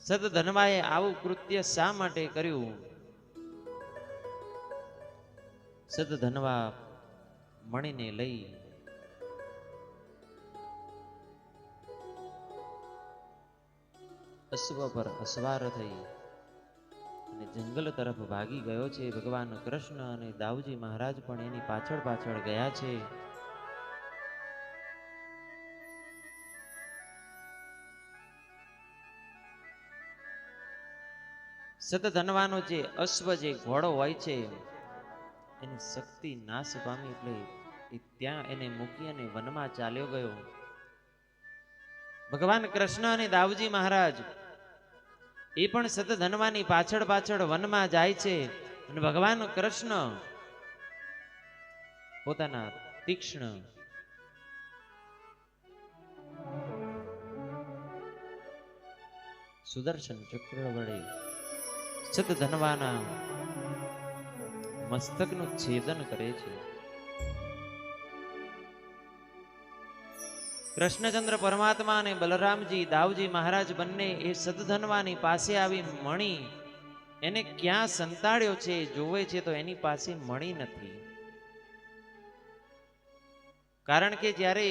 સદધનવાએ આવું કૃત્ય શા માટે કર્યું. સદધનવા મણીને લઈ અશ્વ પર અસવાર થઈ અને જંગલ તરફ ભાગી ગયો છે. ભગવાન કૃષ્ણ અને દાઉજી મહારાજ પણ એની પાછળ પાછળ ગયા છે. સતધનવાનો જે અશ્વ જે ઘોડો હોય છે એની શક્તિ નાશ પામી એટલે એ ત્યાં એને મૂકી અને વનમાં ચાલ્યો ગયો. ભગવાન કૃષ્ણ અને દાઉજી મહારાજ એ પણ સતધનવાની પાછળ પાછળ વનમાં જાય છે અને ભગવાન કૃષ્ણ પોતાના તીક્ષ્ણ સુદર્શન ચક્ર વડે સતધનવાના મસ્તકનું છેદન કરે છે. કૃષ્ણચંદ્ર પરમાત્મા અને બલરામજી દાઉજી મહારાજ બંને એ સતધનવાની પાસે આવી મણી એને ક્યાં સંતાડ્યો છે જોવે છે તો એની પાસે મણી નથી. કારણ કે જ્યારે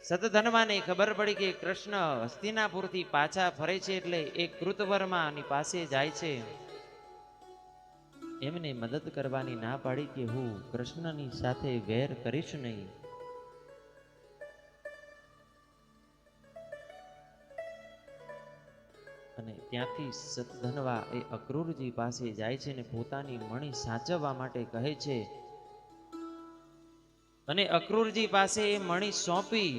સતધનવાને ખબર પડી કે કૃષ્ણ હસ્તિનાપુરથી પાછા ફરે છે એટલે એ કૃતવર્માની પાસે જાય છે. એમને મદદ કરવાની ના પાડી કે હું કૃષ્ણની સાથે વેર કરીશ નહીં. અને ત્યાંથી સતધનવા એ અક્રૂરજી પાસે જાય છે અને પોતાની મણી સાચવવા માટે કહે છે અને અક્રૂરજી પાસે એ મણી સોંપી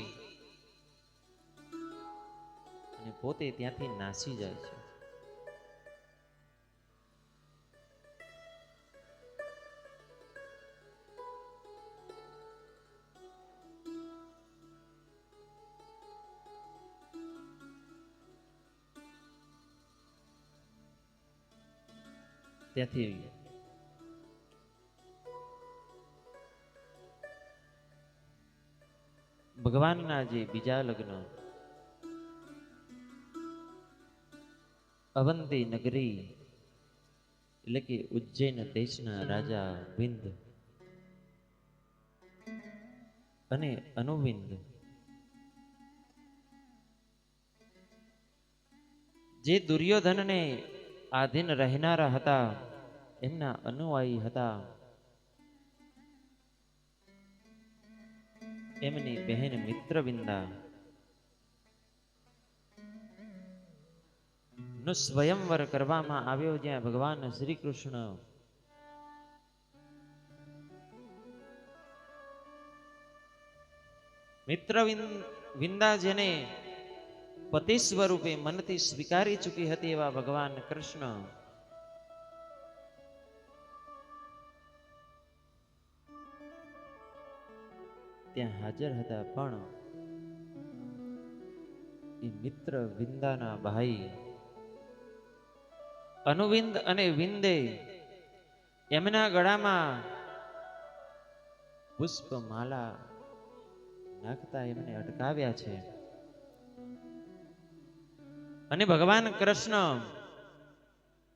અને પોતે ત્યાંથી નાસી જાય છે. ત્યાંથી ભગવાનના જે બીજા લગ્ન અવંતી નગરી એટલે કે ઉજ્જૈન દેશના રાજા વિંદ અને અનુવિંદ જે દુર્યોધનને આધીન રહેનારા હતા એમના અનુયાયી હતા. એમની બહેન મિત્રવિંદા નો સ્વયંવર કરવામાં આવ્યો જ્યાં ભગવાન શ્રી કૃષ્ણ મિત્રવિંદા જેને પતિ સ્વરૂપે મનથી સ્વીકારી ચૂકી હતી એવા ભગવાન કૃષ્ણ ત્યાં હાજર હતા. પણ એ મિત્ર વિંદાના ભાઈ અનુવિંદ અને વિંદે એમના ગળામાં પુષ્પમાલા નાખતા એમને અટકાવ્યા છે. અને ભગવાન કૃષ્ણ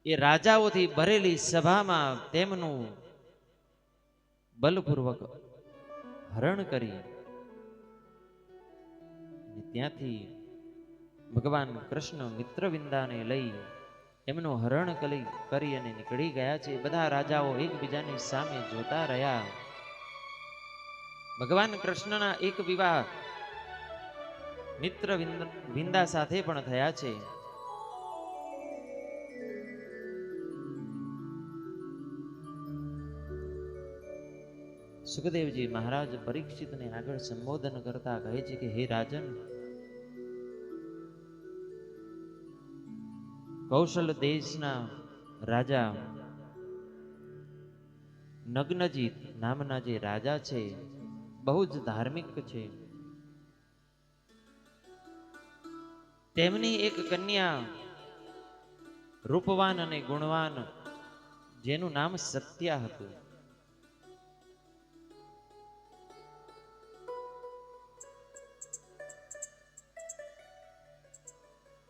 એ રાજાઓથી ભરેલી સભામાં તેમનું બલપૂર્વક હરણ કરી ત્યાંથી ભગવાન કૃષ્ણ મિત્રવિંદાને લઈ એમનું હરણ કરી અને નીકળી ગયા છે. બધા રાજાઓ એકબીજાની સામે જોતા રહ્યા. ભગવાન કૃષ્ણના એક વિવાહ મિત્ર વિંદા સાથે પણ થયા છે. સુખદેવજી મહારાજ પરીક્ષિતને આગળ સંબોધન કરતા કહે છે કે હે રાજન, કૌશલ દેશના રાજા નગ્નજીત નામના જે રાજા છે બહુ જ ધાર્મિક છે. તેમની એક કન્યા રૂપવાન અને ગુણવાન જેનું નામ સત્યા હતું.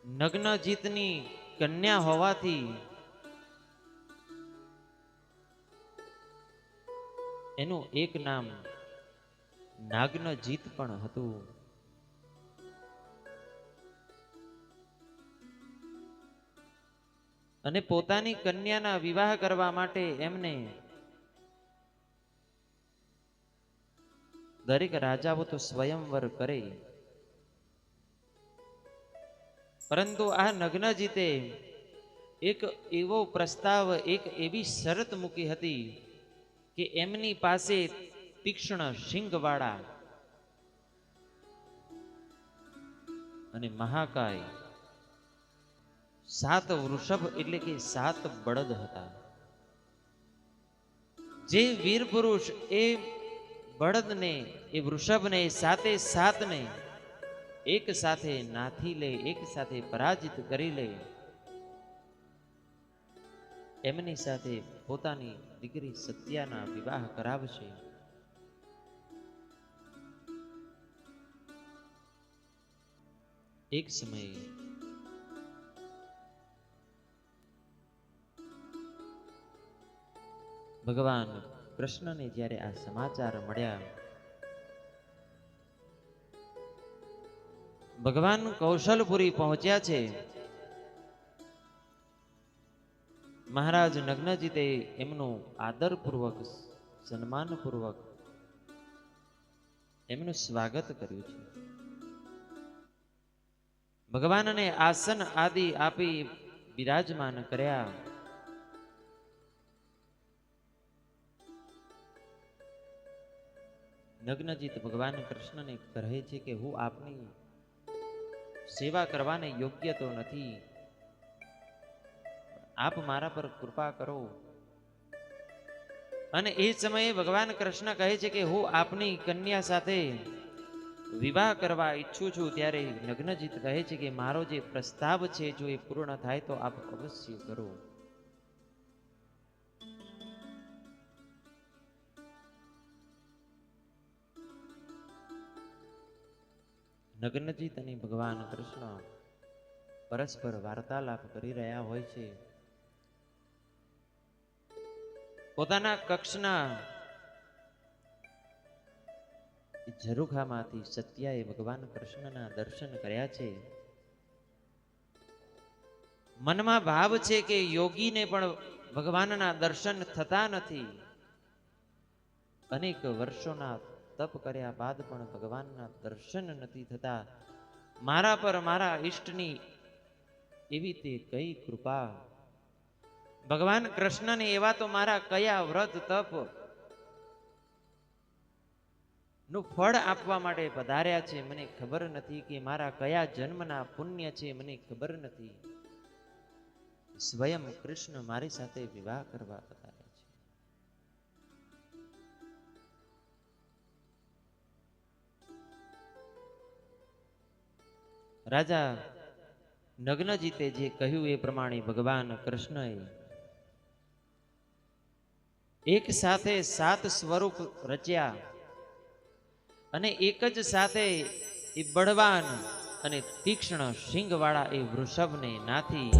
નગ્નજીતની કન્યા હોવાથી એનું એક નામ નાગ્નજીત પણ હતું. અને પોતાની કન્યાના વિવાહ કરવા માટે એમને દરેક રાજાઓ તો સ્વયંવર કરે, પરંતુ આ નગ્નજીતે એક એવો પ્રસ્તાવ, એક એવી શરત મૂકી હતી કે એમની પાસે તીક્ષ્ણ શિંગવાળા અને મહાકાય 7 વૃષભ એટલે કે 7 બળદ હતા. જે વીર પુરુષ એ બળદને, એ વૃષભને, 7 ને એક સાથે નાથી લે, એક સાથે પરાજિત કરી લે, એમની સાથે પોતાની દીકરી સત્યાના વિવાહ કરાવશે. એક સમયે ભગવાન કૃષ્ણને જ્યારે આ સમાચાર મળ્યા, ભગવાન કૌશલપુરી પહોંચ્યા છે. મહારાજ નગ્નજીતે એમનું આદરપૂર્વક, સન્માનપૂર્વક એમનું સ્વાગત કર્યું છે. ભગવાનને આસન આદિ આપી બિરાજમાન કર્યા. નગ્નજીત ભગવાન કૃષ્ણને કહે છે કે હું આપની સેવા કરવાને યોગ્ય તો નથી, આપ મારા પર કૃપા કરો. અને એ સમયે ભગવાન કૃષ્ણ કહે છે કે હું આપની કન્યા સાથે વિવાહ કરવા ઈચ્છું છું. ત્યારે નગ્નજીત કહે છે કે મારો જે પ્રસ્તાવ છે જો એ પૂર્ણ થાય તો આપ અવશ્ય કરો. નગ્નજીત અને ભગવાન કૃષ્ણ પરસ્પર વાર્તાલાપ કરી રહ્યા હોય છે. પોતાના કક્ષના ઝરૂખામાંથી સત્યાએ ભગવાન કૃષ્ણના દર્શન કર્યા છે. મનમાં ભાવ છે કે યોગીને પણ ભગવાનના દર્શન થતા નથી. અનેક વર્ષોના તપ કર્યા બાદ પણ ભગવાનના દર્શન નથી થતા. મારા પર મારા ઈષ્ટની એવી તે કઈ કૃપા. ભગવાન કૃષ્ણને એવા તો મારા કયા વ્રત તપ નું ફળ આપવા માટે પધાર્યા છે મને ખબર નથી, કે મારા કયા જન્મના પુણ્ય છે મને ખબર નથી. સ્વયં કૃષ્ણ મારી સાથે વિવાહ કરવા પધાર્યા છે. રાજા નગ્નજીતે જે કહ્યું એ પ્રમાણે ભગવાન કૃષ્ણએ એક સાથે 7 સ્વરૂપ રચ્યા અને એક જ સાથે એ બળવાન અને તીક્ષ્ણ શિંગવાળા એ વૃષભને નાથી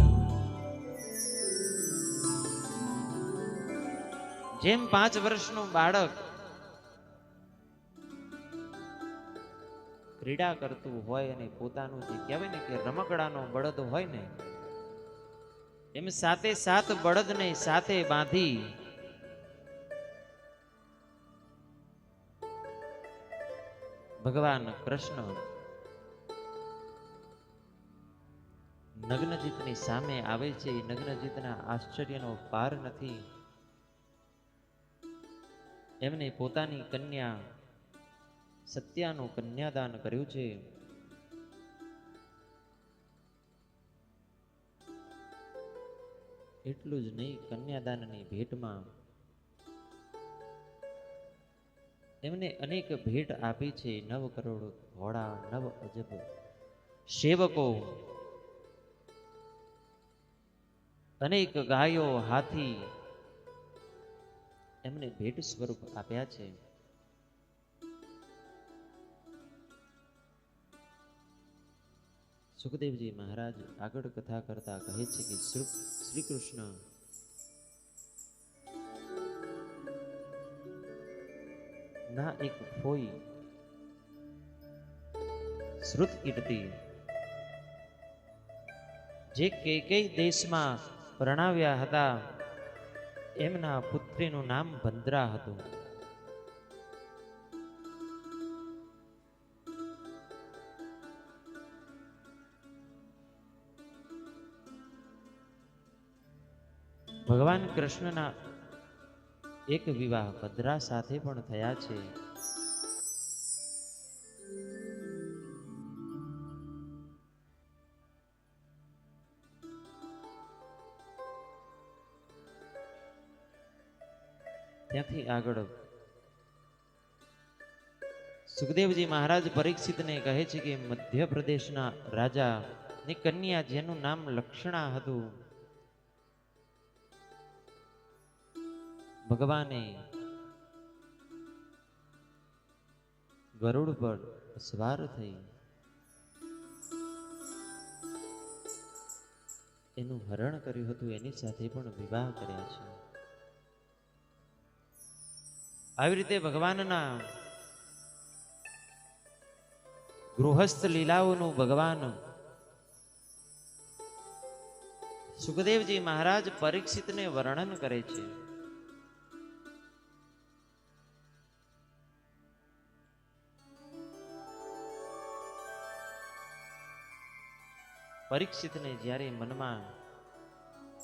જેમ 5 વર્ષનું બાળક ક્રીડા કરતું હોય અને પોતાનું જે કહેવાય ને કે રમકડાનો બળદ હોય ને એમ સાતે સાત બળદને સાથે બાંધી ભગવાન કૃષ્ણ નગ્નજીતની સામે આવે છે. નગ્નજીતના આશ્ચર્યનો પાર નથી. એમને પોતાની કન્યા સત્યાનું કન્યાદાન કર્યું છે. એટલું જ નહીં, કન્યાદાનની ભેટમાં એમને અનેક ભેટ આપી છે. 9 કરોડ ઘોડા, 9 અજબ સેવકો, અનેક ગાયો, હાથી એમને ભેટ સ્વરૂપ આપ્યા છે. સુખદેવજી મહારાજ આગળ કથા કરતા કહે છે કે શ્રી કૃષ્ણ ના એક ફોઈ શ્રુત કીર્તિ જે કઈ દેશમાં પરણાવ્યા હતા એમના પુત્રીનું નામ ભદ્રા હતું. ભગવાન કૃષ્ણના એક વિવાહ ભદ્રા સાથે પણ થયા છે. ત્યાંથી આગળ સુખદેવજી મહારાજ પરીક્ષિતને કહે છે કે મધ્યપ્રદેશના રાજા ની કન્યા જેનું નામ લક્ષણા હતું, ભગવાને ગરુડ પર સવાર થઈ એનું હરણ કર્યું હતું. એની સાથે પણ વિવાહ કર્યા છે. આવી રીતે ભગવાનના ગૃહસ્થ લીલાઓનું ભગવાન સુખદેવજી મહારાજ પરીક્ષિતને વર્ણન કરે છે. પરીક્ષિતને જ્યારે મનમાં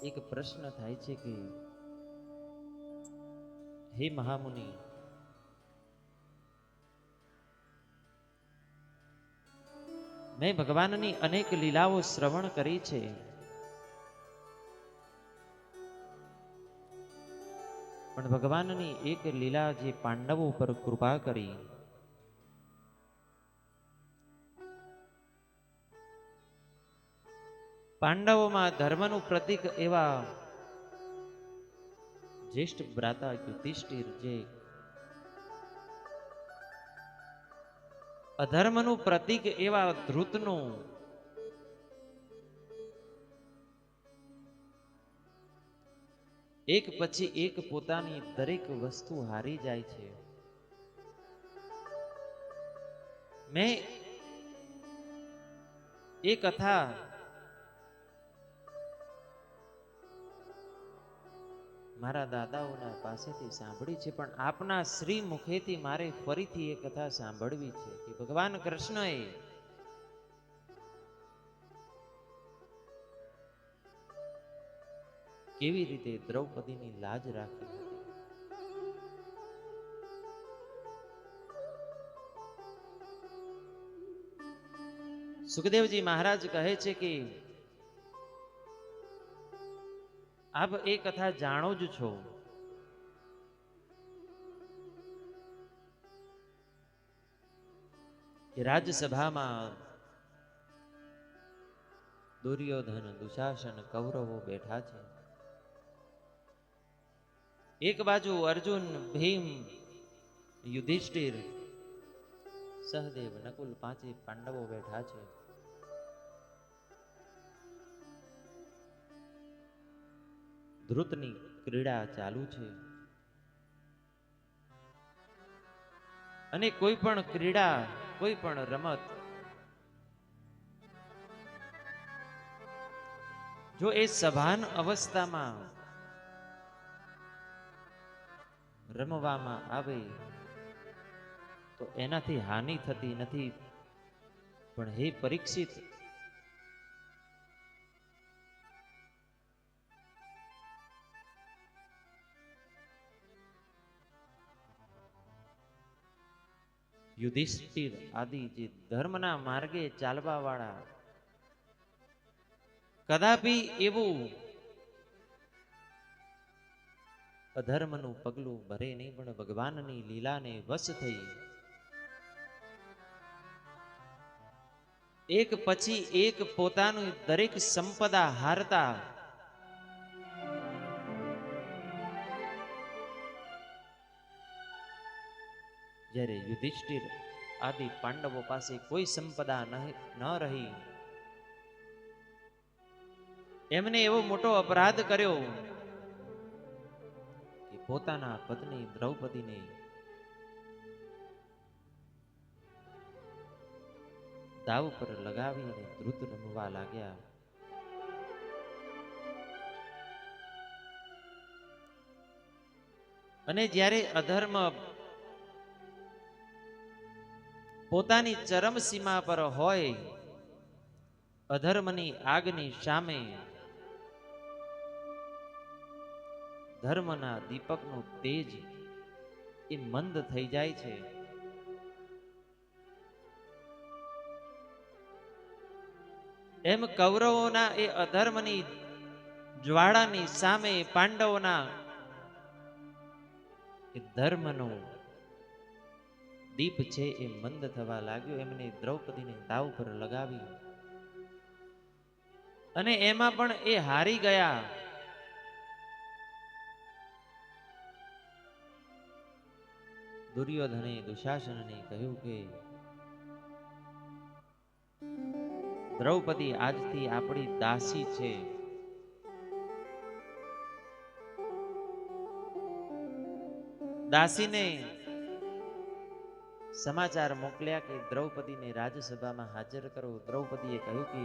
એક પ્રશ્ન થાય છે કે હે મહામુનિ, મેં ભગવાનની અનેક લીલાઓ શ્રવણ કરી છે, પણ ભગવાનની એક લીલા જે પાંડવો પર કૃપા કરી, પાંડવોમાં ધર્મનું પ્રતીક એવા જ્યેષ્ઠ ભ્રાતા યુધિષ્ઠિર જે અધર્મનું પ્રતીક એવા ધ્રુતનું એક પછી એક પોતાની દરેક વસ્તુ હારી જાય છે. મેં એ કથા મારા દાદાઓના પાસેથી સાંભળી છે, પણ આપના શ્રી મુખેથી મારે ફરીથી એ કથા સાંભળવી છે કે ભગવાન કૃષ્ણએ કેવી રીતે દ્રૌપદીની લાજ રાખી હતી. સુખદેવજી મહારાજ કહે છે કે આપ એ કથા જાણો જ છો. કે રાજસભામાં દુર્યોધન, દુશાસન, કૌરવો બેઠા છે. એક બાજુ અર્જુન, ભીમ, યુધિષ્ઠિર, સહદેવ, નકુલ, 5 પાંડવો બેઠા છે. ધ્રુતની ક્રીડા ચાલુ છે અને કોઈ પણ ક્રીડા કોઈ પણ રમત જો એ સભાન અવસ્થામાં રમવામાં આવે તો એનાથી હાનિ થતી નથી. પણ હે પરીક્ષિત, યુધિષ્ઠિર આદિ જે ધર્મના માર્ગે ચાલવા વાળા કદાપી એવું અધર્મનું પગલું ભરે નહીં, પણ ભગવાનની લીલાને વશ થઈ એક પછી એક પોતાનું દરેક સંપદા હારતા જ્યારે યુધિષ્ઠિર આદિ પાંડવો પાસે કોઈ સંપદા ન રહી, એમને એવો મોટો અપરાધ કર્યો કે પોતાના પત્ની દ્રૌપદીને દાવ પર લગાવીને ધ્રુત રમવા લાગ્યા. અને જ્યારે અધર્મ પોતાની ચરમ સીમા પર હોય, અધર્મની આગની સામે ધર્મના દીપકનું તેજ એ મંદ થઈ જાય છે. એમ કૌરવોના એ અધર્મની જ્વાળાની સામે પાંડવોના એ ધર્મનો દીપ છે એ મંદ થવા લાગ્યો. એમને દ્રૌપદીને દાવ પર લગાવી અને એમાં પણ એ હારી ગયા. દુર્યોધને દુશાસનને કહ્યું કે દ્રૌપદી આજથી આપણી દાસી છે. દાસીને સમાચાર મોકલ્યા કે દ્રૌપદીને રાજસભામાં હાજર કરો. દ્રૌપદીએ કહ્યું કે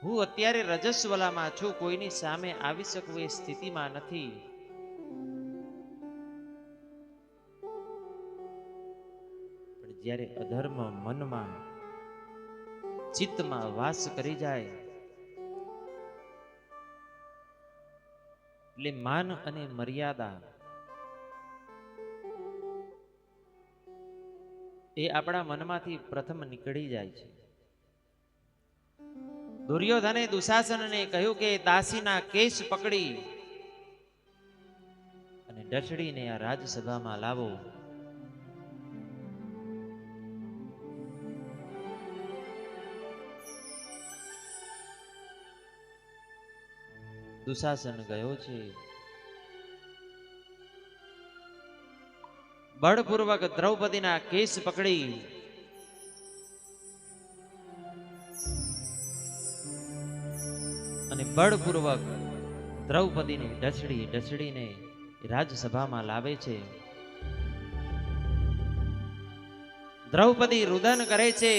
હું અત્યારે રજસ્વલામાં છું, કોઈની સામે આવી શકું એ સ્થિતિમાં નથી. પણ જ્યારે અધર્મ મનમાં ચિત્તમાં વાસ કરી જાય એટલે માન અને મર્યાદા એ આપણા મનમાંથી પ્રથમ નીકળી જાય છે. દુર્યોધને દુશાસનને કહ્યું કે દાસીના કેશ પકડી અને ડસડીને આ રાજસભામાં લાવો. દુશાસન ગયો છે. બળપૂર્વક દ્રૌપદીના કેસ પકડી અને બળપૂર્વક દ્રૌપદીને ઢસડીને રાજસભામાં લાવે છે. દ્રૌપદી રુદન કરે છે.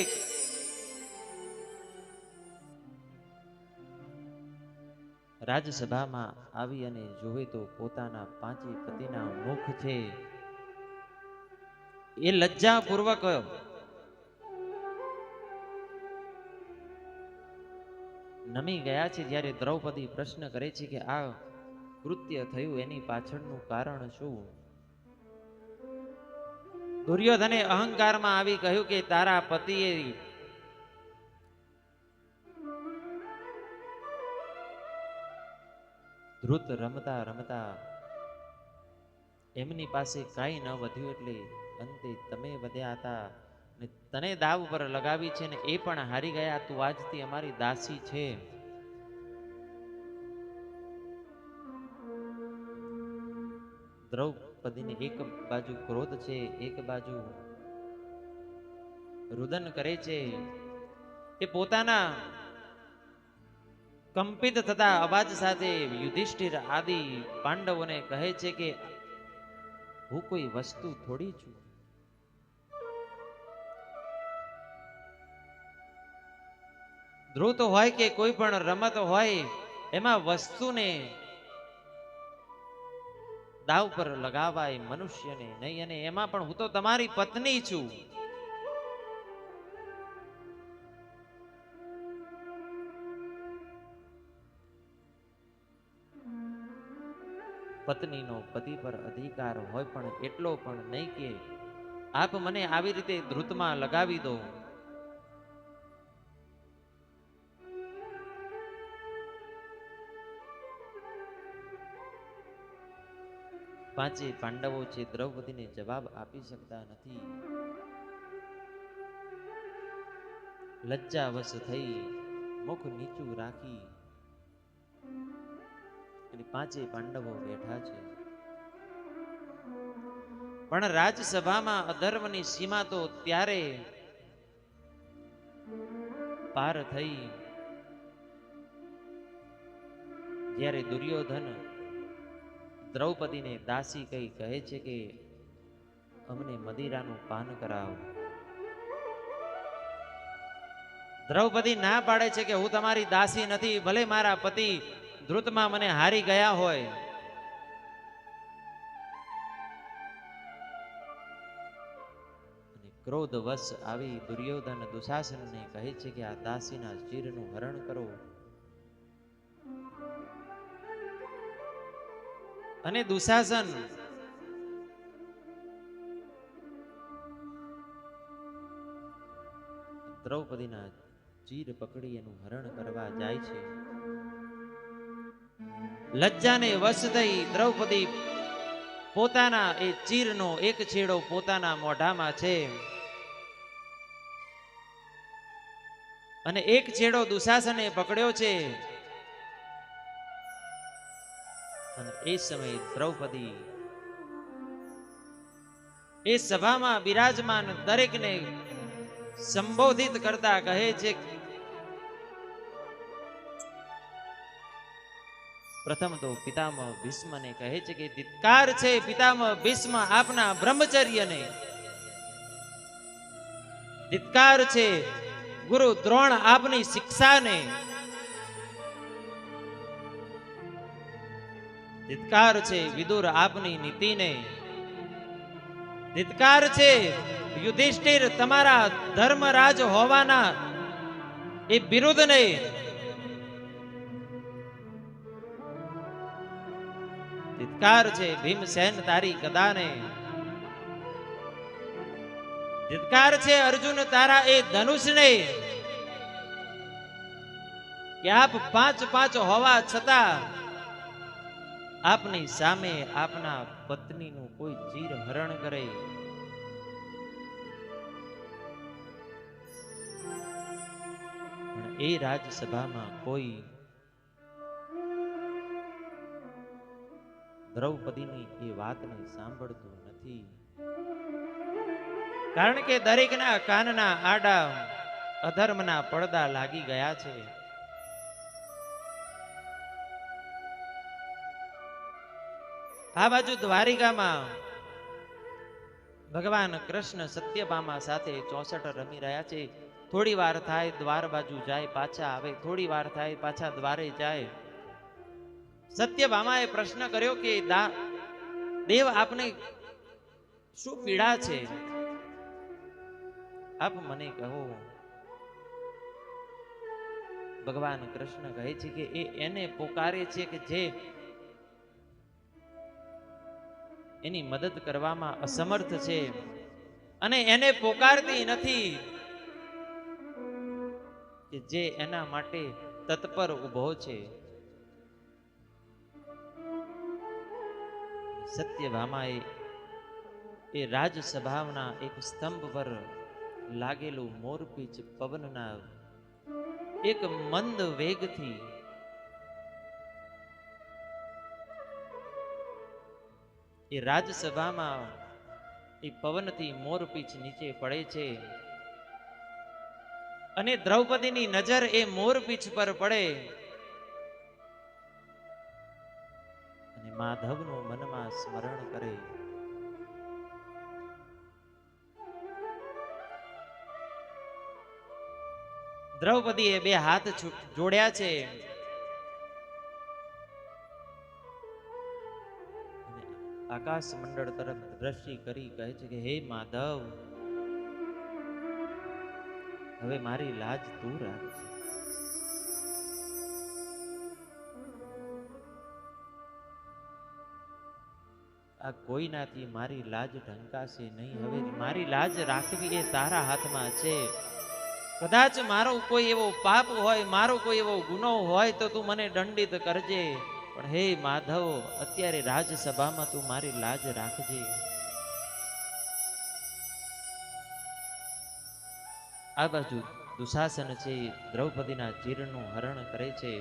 રાજસભામાં આવી અને જોવે તો પોતાના પાંચે પતિના મુખ છે એ લજ્જાપૂર્વક નમી ગયા છે. જ્યારે દ્રૌપદી પ્રશ્ન કરે છે કે આ કૃત્ય થયું એની પાછળનું કારણ શું? દુર્યોધને અહંકારમાં આવી કહ્યું કે તારા પતિએ ધ્રુત રમતા રમતા એમની પાસે કાંઈ ન વધ્યું એટલે અંતે તમે વધ્યા હતા ને તને દાવ પર લગાવી છે ને એ પણ હારી ગયા. તું આજથી અમારી દાસી છે. દ્રૌપદીને એક બાજુ ક્રોધ છે, એક બાજુ રુદન કરે છે. એ પોતાના કંપિત થતા અવાજ સાથે યુધિષ્ઠિર આદિ પાંડવોને કહે છે કે હું કોઈ વસ્તુ થોડી છું. ધ્રુત હોય કે કોઈ પણ રમત હોય, એમાં વસ્તુને દાવ પર લગાવાય, મનુષ્યને નહીં. અને એમાં પણ હું તો તમારી પત્ની છું. પત્નીનો પતિ પર અધિકાર હોય, પણ એટલો પણ નહીં કે આપ મને આવી રીતે ધ્રુતમાં લગાવી દો. પાંચે પાંડવો છે દ્રૌપદીને જવાબ આપી શકતા નથી. લજ્જાવશ થઈ મુખ નીચું રાખી અને પાંચે પાંડવો બેઠા છે. પણ રાજસભામાં અધર્મની સીમા તો ત્યારે પાર થઈ જ્યારે દુર્યોધન દ્રૌપદીને દાસી કહી કહે છે કે અમને મદિરાનું પાન કરાવો. દ્રૌપદી ના પાડે છે કે હું તમારી દાસી નથી, ભલે મારા પતિ ધ્રુતમાં મને હારી ગયા હોય. અને ક્રોધવશ આવી દુર્યોધન દુશાસનને કહે છે કે આ દાસીના ચીરનું હરણ કરો. અને દુશાસન દ્રૌપદીના ચીર પકડી એનું હરણ કરવા જાય છે. લજ્જાને વશ થઈ દ્રૌપદી પોતાના એ ચીરનો એક છેડો પોતાના મોઢામાં છે અને એક છેડો દુશાસને પકડ્યો છે. અને એ સમયે દ્રૌપદી એ સભામાં બિરાજમાન દરેકને સંબોધિત કરતા કહે છે, પ્રથમ તો પિતામહ ભીષ્મને કહે છે કે ધિક્કાર છે પિતામહ ભીષ્મ આપના બ્રહ્મચર્યને, ધિક્કાર છે ગુરુ દ્રોણ આપની શિક્ષાને, ધિક્કાર છે વિદુર આપની નીતિને, ધિક્કાર છે યુધિષ્ઠિર તમારા ધર્મરાજ હોવાના એ બિરુદને, ધિક્કાર છે ભીમસેન તારી ગદાને, ધિક્કાર છે અર્જુન તારા એ ધનુષને કે આપ પાંચ પાંચ હોવા છતાં આપની સામે આપના પત્નીનું કોઈ ચીર હરણ કરે. પણ એ રાજસભામાં કોઈ દ્રૌપદીની એ વાતને સાંભળતું નથી. કારણ કે દરેકના કાનના આડા અધર્મના પડદા લાગી ગયા છે. આ બાજુ દ્વારિકામાં ભગવાન કૃષ્ણ સત્યભામા સાથે 64 રમી રહ્યા છે. થોડી વાર થાય દ્વાર બાજુ જાય, પાછા આવે, થોડી વાર થાય પાછા દ્વારે જાય. સત્યભામાએ પ્રશ્ન કર્યો કે દેવ આપને શું પીડા છે, આપ મને કહો. ભગવાન કૃષ્ણ કહે છે કે એ એને પોકારે છે કે જે એની મદદ કરવામાં અસમર્થ છે, અને એને પોકારતી નથી કે જે એના માટે તત્પર ઊભો છે. સત્યભામાએ એ રાજસભાના એક સ્તંભ પર લાગેલું મોરપીંછ પવનના એક મંદ વેગથી એ રાજસભામાં એ પવનથી મોરપીંછ નીચે પડે છે અને દ્રૌપદીની નજર એ મોરપીંછ પર પડે અને માધવનું મનમાં સ્મરણ કરે. દ્રૌપદીએ બે હાથ જોડ્યા છે. આકાશ મંડળ તરફ દ્રષ્ટિ કરી કહે છે કે હે માધવ, હવે મારી લાજ તું રાખજે. આ કોઈનાથી મારી લાજ ઢંકાશે નહીં. હવે મારી લાજ રાખવી એ તારા હાથમાં છે. કદાચ મારો કોઈ એવો પાપ હોય, મારો કોઈ એવો ગુનો હોય તો તું મને દંડિત કરજે, પણ હે માધવ, અત્યારે રાજસભામાં તું મારી લાજ રાખજે. આ બાજુ દુશાસન છે દ્રૌપદીના ચીરનું હરણ કરે છે.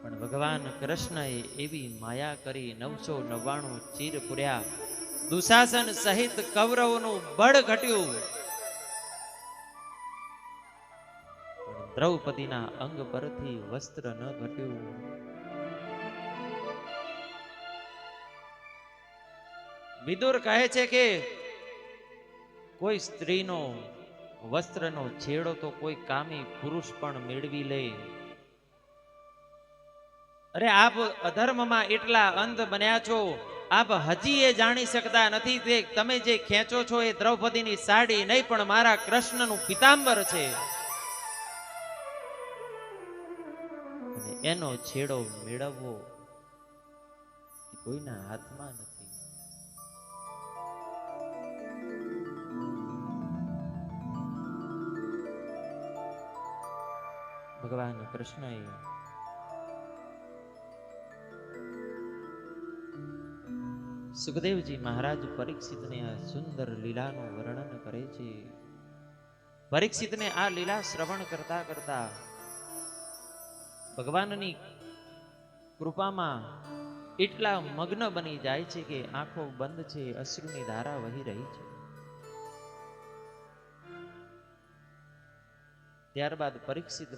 પણ ભગવાન કૃષ્ણએ એવી માયા કરી 999 ચીર પૂર્યા. દુશાસન સહિત કૌરવોનું બળ ઘટ્યું, પણ દ્રૌપદીના અંગ પરથી વસ્ત્ર ન ઘટ્યું. વિદુર કહે છે કે કોઈ સ્ત્રીનો વસ્ત્રનો છેડો તો કોઈ કામી પુરુષ પણ મેળવી લે. અરે આપ અધર્મમાં એટલા અંધ બન્યા છો, આપ હજી એ જાણી શકતા નથી કે તમે જે ખેંચો છો એ દ્રૌપદીની સાડી નહીં પણ મારા કૃષ્ણનું પિતાંબર છે, અને એનો છેડો મેળવવો કોઈના હાથમાં નથી. ભગવાન કૃષ્ણએ સુખદેવજી મહારાજ પરીક્ષિતને આ સુંદર લીલાનું વર્ણન કરે છે. પરીક્ષિતને આ લીલા શ્રવણ કરતા કરતા ભગવાનની કૃપામાં એટલા મગ્ન બની જાય છે કે આંખો બંધ છે, અશ્રુની ધારા વહી રહી છે. ત્યારબાદ પરીક્ષિત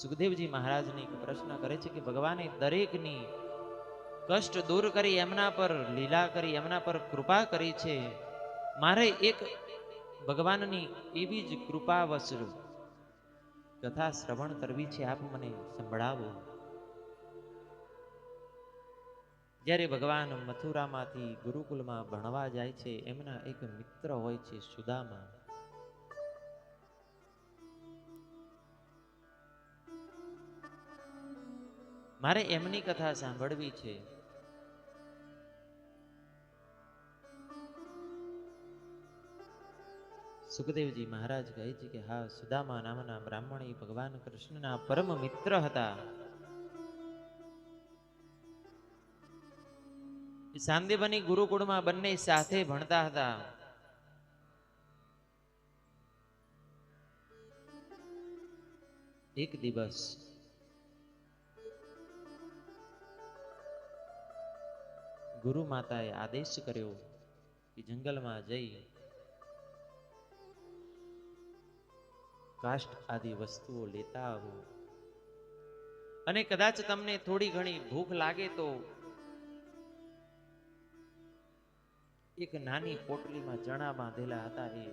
સુખદેવજી મહારાજને એક પ્રશ્ન કરે છે કે ભગવાને દરેકની કષ્ટ દૂર કરી, એમના પર લીલા કરી, એમના પર કૃપા કરી છે. મારે એક ભગવાનની એવી જ કૃપાવશ કથા શ્રવણ કરવી છે, આપ મને સંભળાવો. જ્યારે ભગવાન મથુરામાંથી ગુરુકુલમાં ભણવા જાય છે, એમના એક મિત્ર હોય છે સુદામા. મારે એમની કથા સાંભળવી છે. સુખદેવજી મહારાજ કહે છે કે હા, સુદામા નામના બ્રાહ્મણ એ ભગવાન કૃષ્ણના પરમ મિત્ર હતા. સાંદીપની ગુરુકુળમાં બંને સાથે ભણતા હતા. એક દિવસ ગુરુ માતાએ આદેશ કર્યો કે જંગલમાં જઈ કાષ્ટ આદિ વસ્તુઓ લેતા આવો, અને કદાચ તમને થોડી ઘણી ભૂખ લાગે તો એક નાની પોટલીમાં ચણા બાંધેલા હતા એ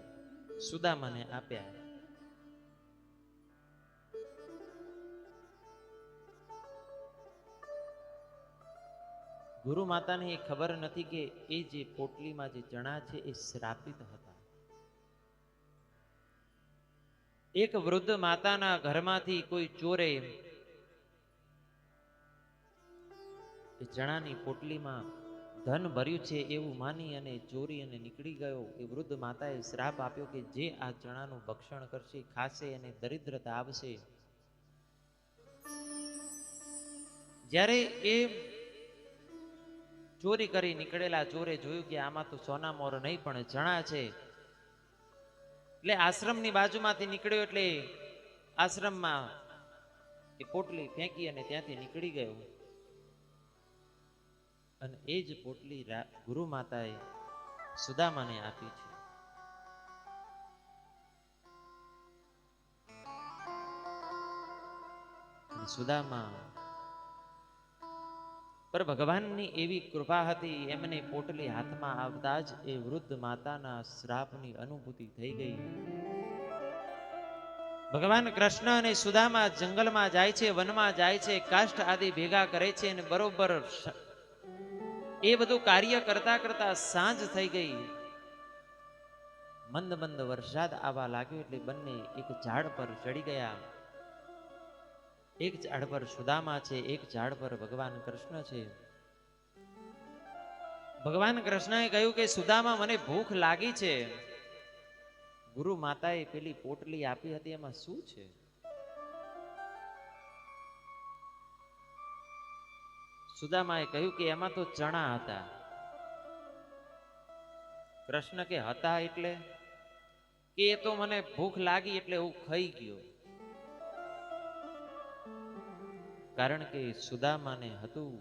સુદામાને આપ્યા. ગુરુ માતાને એ ખબર નથી કે એ જે પોટલીમાં જે ચણા છે એ શ્રાપિત હતા. એક વૃદ્ધ માતાના ઘરમાંથી કોઈ ચોરે એ ચણાની પોટલીમાં ધન ભર્યું છે એવું માની અને ચોરી અને નીકળી ગયો. એ વૃદ્ધ માતાએ શ્રાપ આપ્યો કે જે આ ચણાનું ભક્ષણ કરશે, ખાશે અને દરિદ્રતા આવશે. જ્યારે એ ચોરી કરી નીકળેલા ચોરે જોયું કે આમાં તો સોના મોર નહીં પણ ચણા છે, એટલે આશ્રમની બાજુમાંથી નીકળ્યો, એટલે આશ્રમમાં એ પોટલી ફેંકી અને ત્યાંથી નીકળી ગયો. અને એ જ પોટલી ગુરુ માતાએ સુદામાને આપી છે. સુદામા પર ભગવાનની એવી કૃપા હતી, એમને પોટલી હાથમાં આવતા જ એ વૃદ્ધ માતાના શ્રાપની અનુભૂતિ થઈ ગઈ. ભગવાન કૃષ્ણ અને સુદામા જંગલમાં જાય છે, વનમાં જાય છે, કાષ્ઠ આદિ ભેગા કરે છે અને બરોબર એ બધું કાર્ય કરતા કરતા સાંજ થઈ ગઈ. મંદ મંદ વરસાદ આવવા લાગ્યો એટલે બંને એક ઝાડ પર ચડી ગયા. એક ઝાડ પર સુદામા છે, એક ઝાડ પર ભગવાન કૃષ્ણ છે. ભગવાન કૃષ્ણએ કહ્યું કે સુદામા, મને ભૂખ લાગી છે. ગુરુ માતાએ પેલી પોટલી આપી હતી, એમાં શું છે? સુદામાએ કહ્યું કે એમાં તો ચણા હતા. કૃષ્ણ કે હતા એટલે કે એ તો મને ભૂખ લાગી એટલે હું ખાઈ ગયો. કારણ કે સુદામાને હતું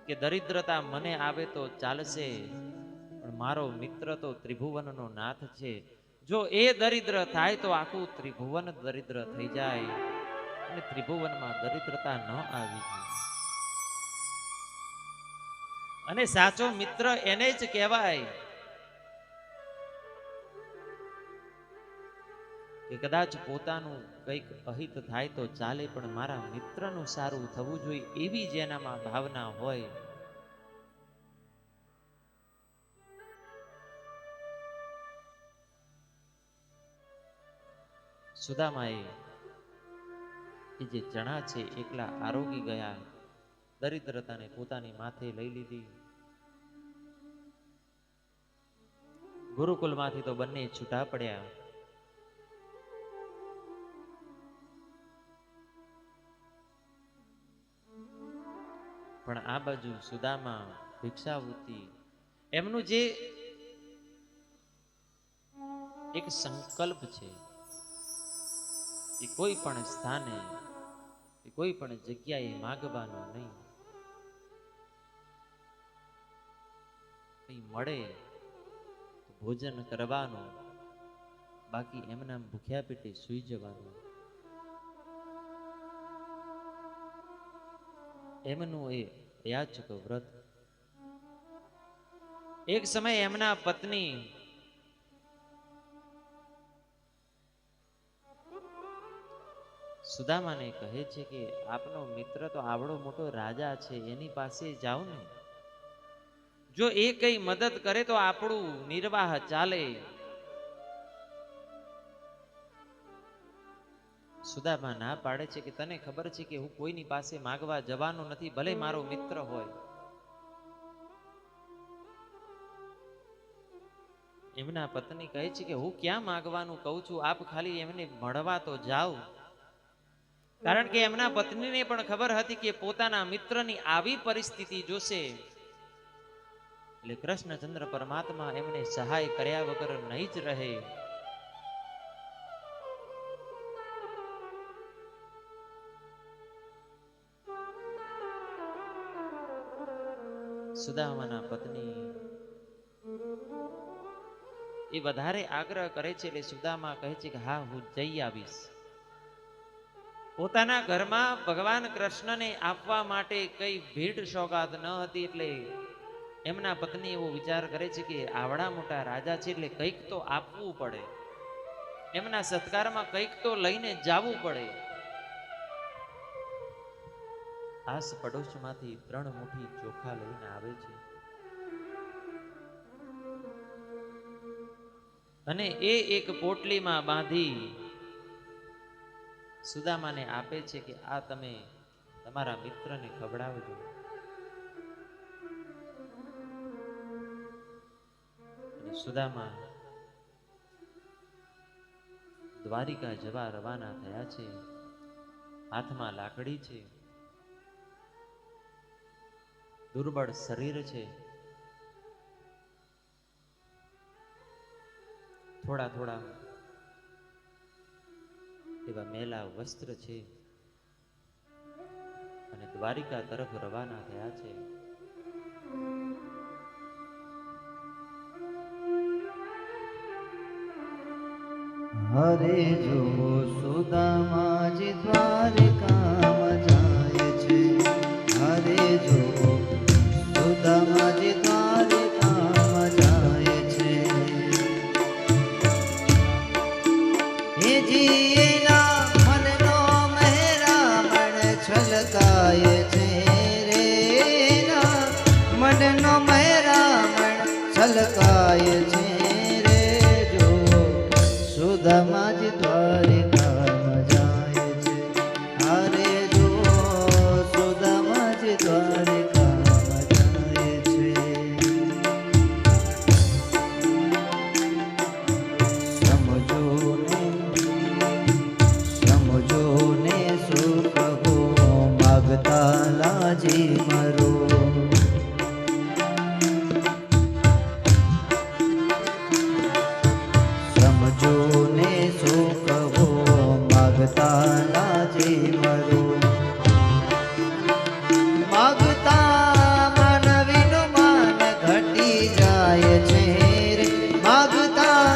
કે દરિદ્રતા મને આવે તો ચાલશે, પણ મારો મિત્ર તો ત્રિભુવનનો નાથ છે. જો એ દરિદ્ર થાય તો આખું ત્રિભુવન દરિદ્ર થઈ જાય, અને ત્રિભુવનમાં દરિદ્રતા ન આવી જોઈએ. અને સાચો મિત્ર એને જ કહેવાય કે કદાચ પોતાનું કંઈક અહિત થાય તો ચાલે, પણ મારા મિત્રનું સારું થવું જોઈએ, એવી જેનામાં ભાવના હોય. સુદામાએ એ જે ચણા છે એકલા આરોગી ગયા, દરિદ્રતાને પોતાની માથે લઈ લીધી. ગુરુકુલમાંથી તો બંને છૂટા પડ્યા. પણ આ બાજુ સુદામા ભિક્ષાવૃત્તિ, એમનું જે એક સંકલ્પ છે, એ કોઈ પણ સ્થાને, એ કોઈ પણ જગ્યાએ માગવાનો નહીં. કંઈ મળે તો ભોજન કરવાનું, બાકી એમના ભૂખ્યા પેટે સૂઈ જવાનું. એમનું એ યાચક વ્રત. એક સમય એમના પત્ની સુદામાને કહે છે કે આપનો મિત્ર તો આવડો મોટો રાજા છે, એની પાસે જાઓ ને, જો એ કઈ મદદ કરે તો આપણું નિર્વાહ ચાલે. સુદામા ના પાડે છે કે તને ખબર છે કે હું કોઈની પાસે માગવા જવાનો નથી, ભલે મારો મિત્ર હોય. એમના પત્ની કહે છે કે હું ક્યાં માગવાનું કહું છું, આપ ખાલી એમને મળવા તો જાઓ. કારણ કે એમના પત્નીને પણ ખબર હતી કે પોતાના મિત્રની આવી પરિસ્થિતિ જોશે એટલે કૃષ્ણચંદ્ર પરમાત્મા એમને સહાય કર્યા વગર નહીં જ રહે. સુદામાના પત્ની એ વધારે આગ્રહ કરે છે એટલે સુદામા કહે છે કે હા, હું જઈ આવીશ. પોતાના ઘરમાં ભગવાન કૃષ્ણને આપવા માટે કઈ ભેટ સોગાદ ન હતી, એટલે એમના પત્ની એવો વિચાર કરે છે કે આવડા મોટા રાજા છે એટલે કંઈક તો આપવું પડે, એમના સત્કારમાં કંઈક તો લઈને જવું પડે. આસ પડોશમાંથી 3 મુઠ્ઠી ચોખા લઈને આવે છે અને એ એક પોટલીમાં બાંધી સુદામાને આપે છે કે આ તમે તમારા મિત્રને ખવડાવજો. અને સુદામા દ્વારિકા જવા રવાના થયા છે. હાથમાં લાકડી છે, દુર્બળ શરીર છે, થોડા થોડા એવા મેલા વસ્ત્ર છે અને દ્વારિકા તરફ રવાના થયા છે. હરે જો સુદામાજી દ્વારિકામાં જાય છે, હરે દ્વારિકાય છે રે જુઓ સુદામા જ દ્વારિકામાં જાય છે. અરે જુઓ સુદામા જ દ્વારિકામાં જાય છે. સમજો ને શું કહું માગતા લાજી મરો. સમજો ને શું કહું માગતા લાજી મરો. માગતા માનવીનું માન ઘટી જાય છે રે. માગતા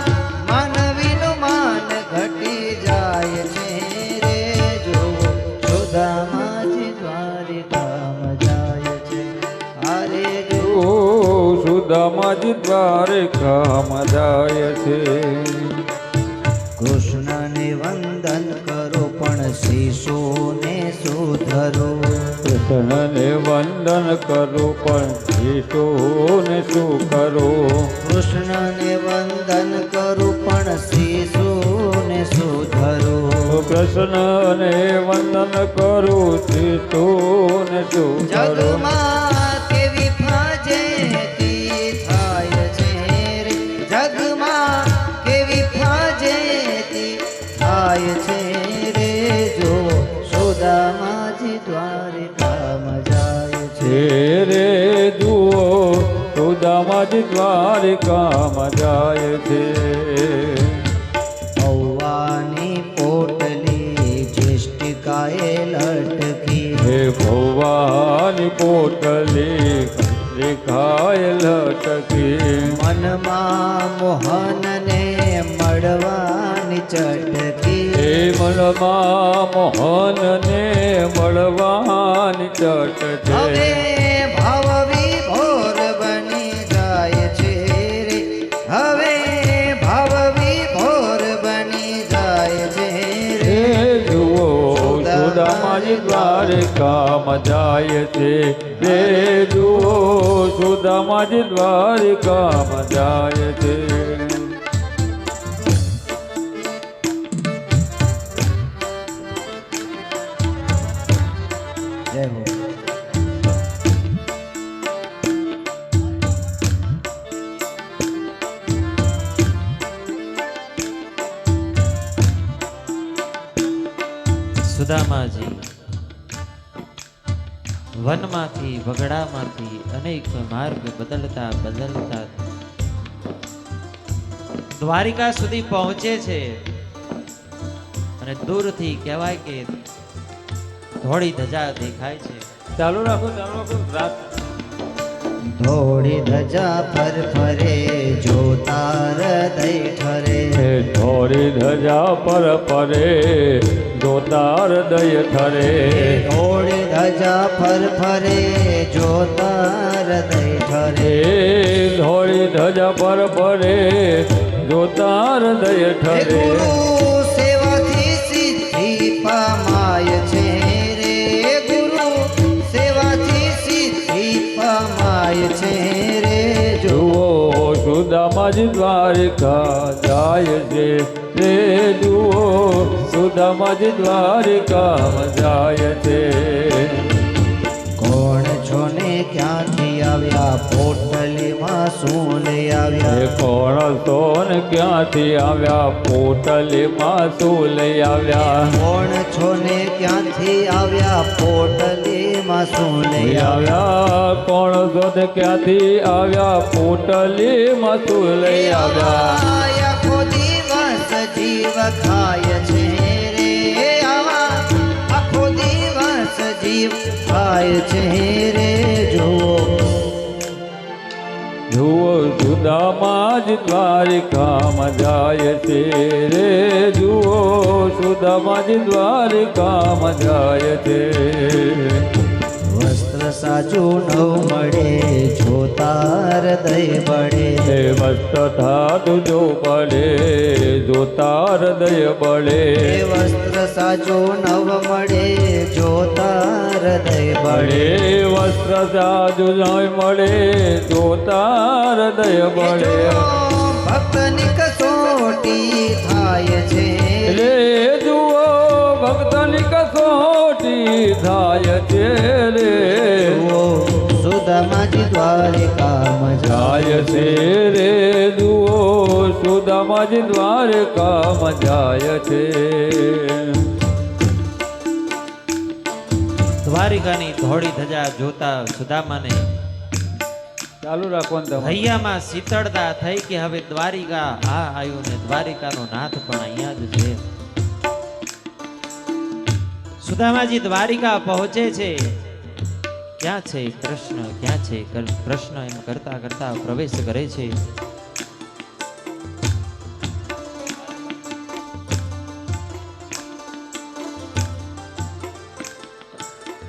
માનવીનું માન ઘટી જાય છે રે જુઓ સુદામા જ દ્વારિકામાં જાય છે. અરે જુઓ સુદામા જ દ્વારિકામાં જાય છે. કૃષ્ણને વંદન કરો પણ શિશુને સુધરો. કૃષ્ણને વંદન કરો પણ શિશુને શું કરો. કૃષ્ણને વંદન કરું પણ શિશુને સુધરો. કૃષ્ણને વંદન કરું શિશુને શું કરો. જગમાં કેવી ફજેતી થાય છે રે. જગમાં કેવી ફજેતી થાય છે રે જો સુદામા જ દ્વારિકામાં જાય છે. છે રે જુઓ સુદામા જ દ્વારિકામાં જાય છે. ભવાની પોટલી જ્યેષ્ઠિકાએ લટકી. હે ભવાની પોટલી રેખાય લટકી. મનમાં મોહનને મળવાની ચટકી. હે મનમાં મોહનને મળવાની ચટ હવે છે. ભાવ વિભોર બની જાય છે રે. હવે ભાવ વિભોર બની જાય છે રે. હે જુઓ સુદામા જ દ્વારિકામાં જાય છે. રે જુઓ સુદામા જ દ્વારિકામાં જાય છે. જય હો. સુદામાજી વનમાંથી વગડામાંથી અનેક માર્ગ બદલતા બદલતા દ્વારિકા સુધી પહોંચે છે અને દૂરથી કહેવાય કે ધોળી ધજા દેખાય છે. ચાલુ રાખો રાત. ધોળી ધજા ફરે જોતા હૃદય ઠરે. હે ધોળી ધજા પર પરે જોતા હૃદય ઠરે. ધોળી ધજા ફરે જોતા હૃદય ઠરે. હે ધોળી ધજા પર પરે જોતા હૃદય હે ઠરે. ગુરુ સેવાથી સિદ્ધિ પામાય છે રે. ગુરુ સેવાથી સિદ્ધિ પામાય છે રે જુઓ જુઓ સુદામા જ દ્વારિકા જાય છે. રે જુઓ સુદામા જ દ્વારિકામાં જાય છે. કોણ છો ને ક્યાંથી આવ્યા પોટલીમાં શું લઈ હે આવ્યા. કોણ સોન ક્યાંથી આવ્યા પોટલીમાં શું લઈ આવ્યા. કોણ છો ને ક્યાંથી આવ્યા પોટલીમાં શું લઈ લઈ આવ્યા. આવ્યા કોણ સોન ક્યાંથી આવ્યા પોટલીમાં શું લઈ આવ્યા. આખો દિવસ જીવ ખાય છે રે. આવા આખો દિવસ જીવ ખાય છે રે જુઓ જુઓ સુદામા જ દ્વારિકામાં જાય છે. રે જુઓ સુદામા જ દ્વારિકામાં જાય છે. વસ્ત્ર સાચું નવ મળે જોતા હૃદય બળે હે વસ્ત્ર થાતું જો પડે જોતા હૃદય બળે એ વસ્ત્ર સાચું નવ મળે જોતા હૃદય બળે બળે વસ્ત્ર સાજુ નહીં મળે જોતા હૃદય બળે ભક્તની કસોટી થાય છે રે જુઓ ભક્તની કસોટી થાય છે રે જુઓ સુદામાજી દ્વારિકામાં જાય છે રે જુઓ સુદામાજી દ્વારકામાં જાય છે દ્વારિકાની ધોળી ધજા જોતા સુદામાને ચાલુ રાખવાનું તમે હૈયામાં શીતળતા થઈ કે હવે દ્વારિકા આવ્યું ને દ્વારિકાનો નાથ પણ અહીંયા જ છે. સુદામાજી દ્વારિકા પહોંચે છે. ક્યાં છે કૃષ્ણ, ક્યાં છે કૃષ્ણ એમ કરતા કરતા પ્રવેશ કરે છે.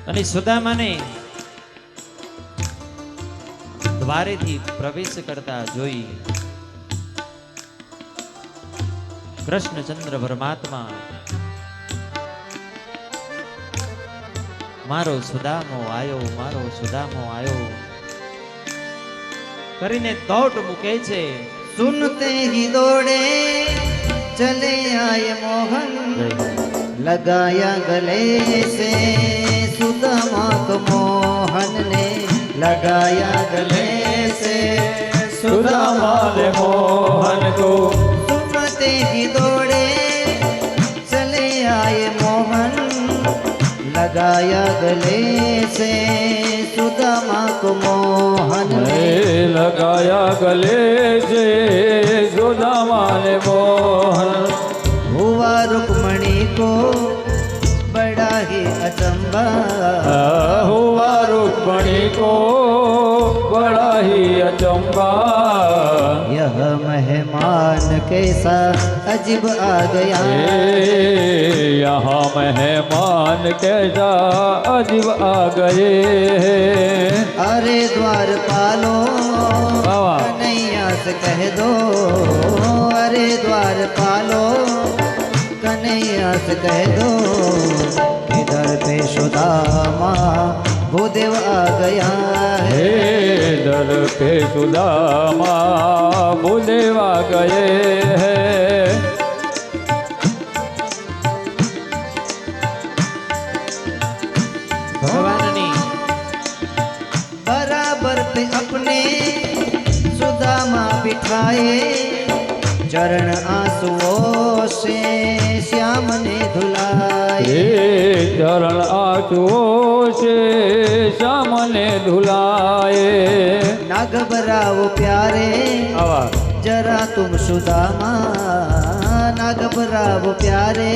અને સુદામાને દ્વારેથી પ્રવેશ કરતા જોઈ કૃષ્ણચંદ્ર પરમાત્મા મારો સુદામો આયો, મારો સુદામો આયો કરીને દોટ મૂકે છે. सुनते ही दौड़े चले आए मोहन लगाया गले से सुदामा को मोहन ने लगाया गले से સુદામા રે મોહન કો सुनते ही दौड़े चले आए मोहन लगाया गले से सुदामा को मोहन ने હે લગાયા ગલે છે સુદામા રે મોહન हुआ रुक्मणी को बड़ा ही अचंबा हुआ रुक्मणी को बड़ा ही अचंबा यह मेहमान कैसा अजीब आ गया यहाँ मेहमान कैसा अजीब आ गए अरे द्वारपालो बाबा। कन्हैया से कह दो अरे द्वारपालो कन्हैया से कह दो इधर पे सुदामा भूदेव आ गया हे है दर पे सुदामा भूदेवा गए हैं ભગવાનની बराबर पे अपने सुदामा बिठाए चरण आंसुओं से श्याम ने धुलाए हे चरण आंसुओं से श्याम ने धुलाए ना घबराओ प्यारे आवा जरा तुम सुदामा ना घबराओ प्यारे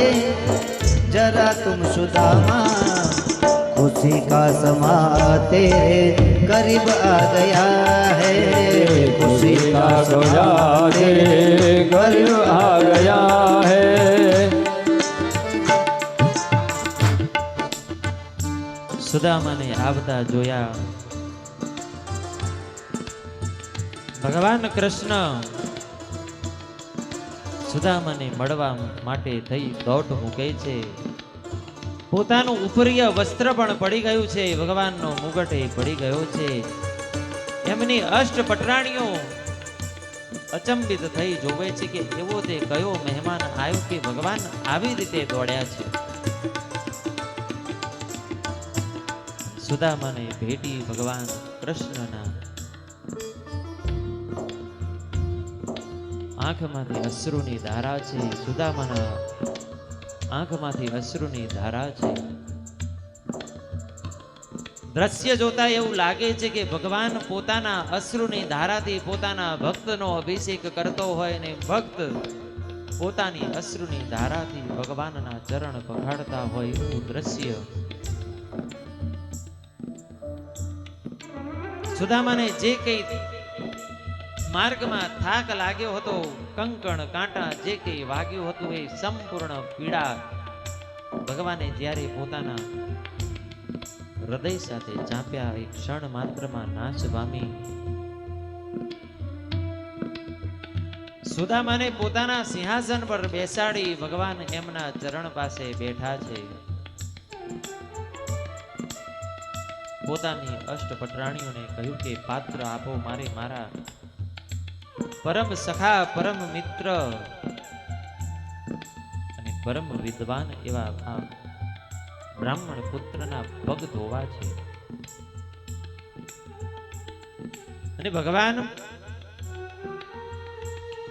जरा तुम सुदामा खुशी का समा तेरे करीब आ गया है खुशी का सोया तेरे घर आ गया है સુદામાને આવતા જોયા ભગવાન કૃષ્ણ સુદામાને મળવા માટે થઈ દોટ મૂકે છે. પોતાનું ઉપરીય વસ્ત્ર પણ પડી ગયું છે, ભગવાનનો મુગટ એ પડી ગયો છે. એમની અષ્ટ પટરાણીઓ અચંબિત થઈ જોવે છે કે એવો તે કયો મહેમાન આવ્યો કે ભગવાન આવી રીતે દોડ્યા છે. સુદામાને ભેટી ભગવાન કૃષ્ણના આંખમાંથી અશ્રુની ધારા છે. સુદામાના આંખમાંથી અશ્રુની ધારા છે. દ્રશ્ય જોતા એવું લાગે છે કે ભગવાન પોતાના અશ્રુની ધારાથી પોતાના ભક્તનો અભિષેક કરતો હોય ને ભક્ત પોતાની અશ્રુની ધારાથી ભગવાનના ચરણ પખાડતા હોય એવું દ્રશ્ય. સુદામાને જે કઈ માર્ગમાં થાક લાગ્યો હતો, કંકણ કાંટા જે કઈ વાગ્યું હતું એ સંપૂર્ણ પીડા ભગવાને જ્યારે પોતાના હૃદય સાથે ચાંપ્યા એક ક્ષણ માત્રમાં નાશ પામી સુદામાને પોતાના સિંહાસન પર બેસાડી ભગવાન એમના ચરણ પાસે બેઠા છે. પોતાની અષ્ટપટરાણીઓને કહ્યું કે પાત્ર આપો મારે મારા પરમ સખા પરમ મિત્ર અને પરમ વિદ્વાન એવા આ બ્રાહ્મણ પુત્રના પગ ધોવા છે. અને ભગવાન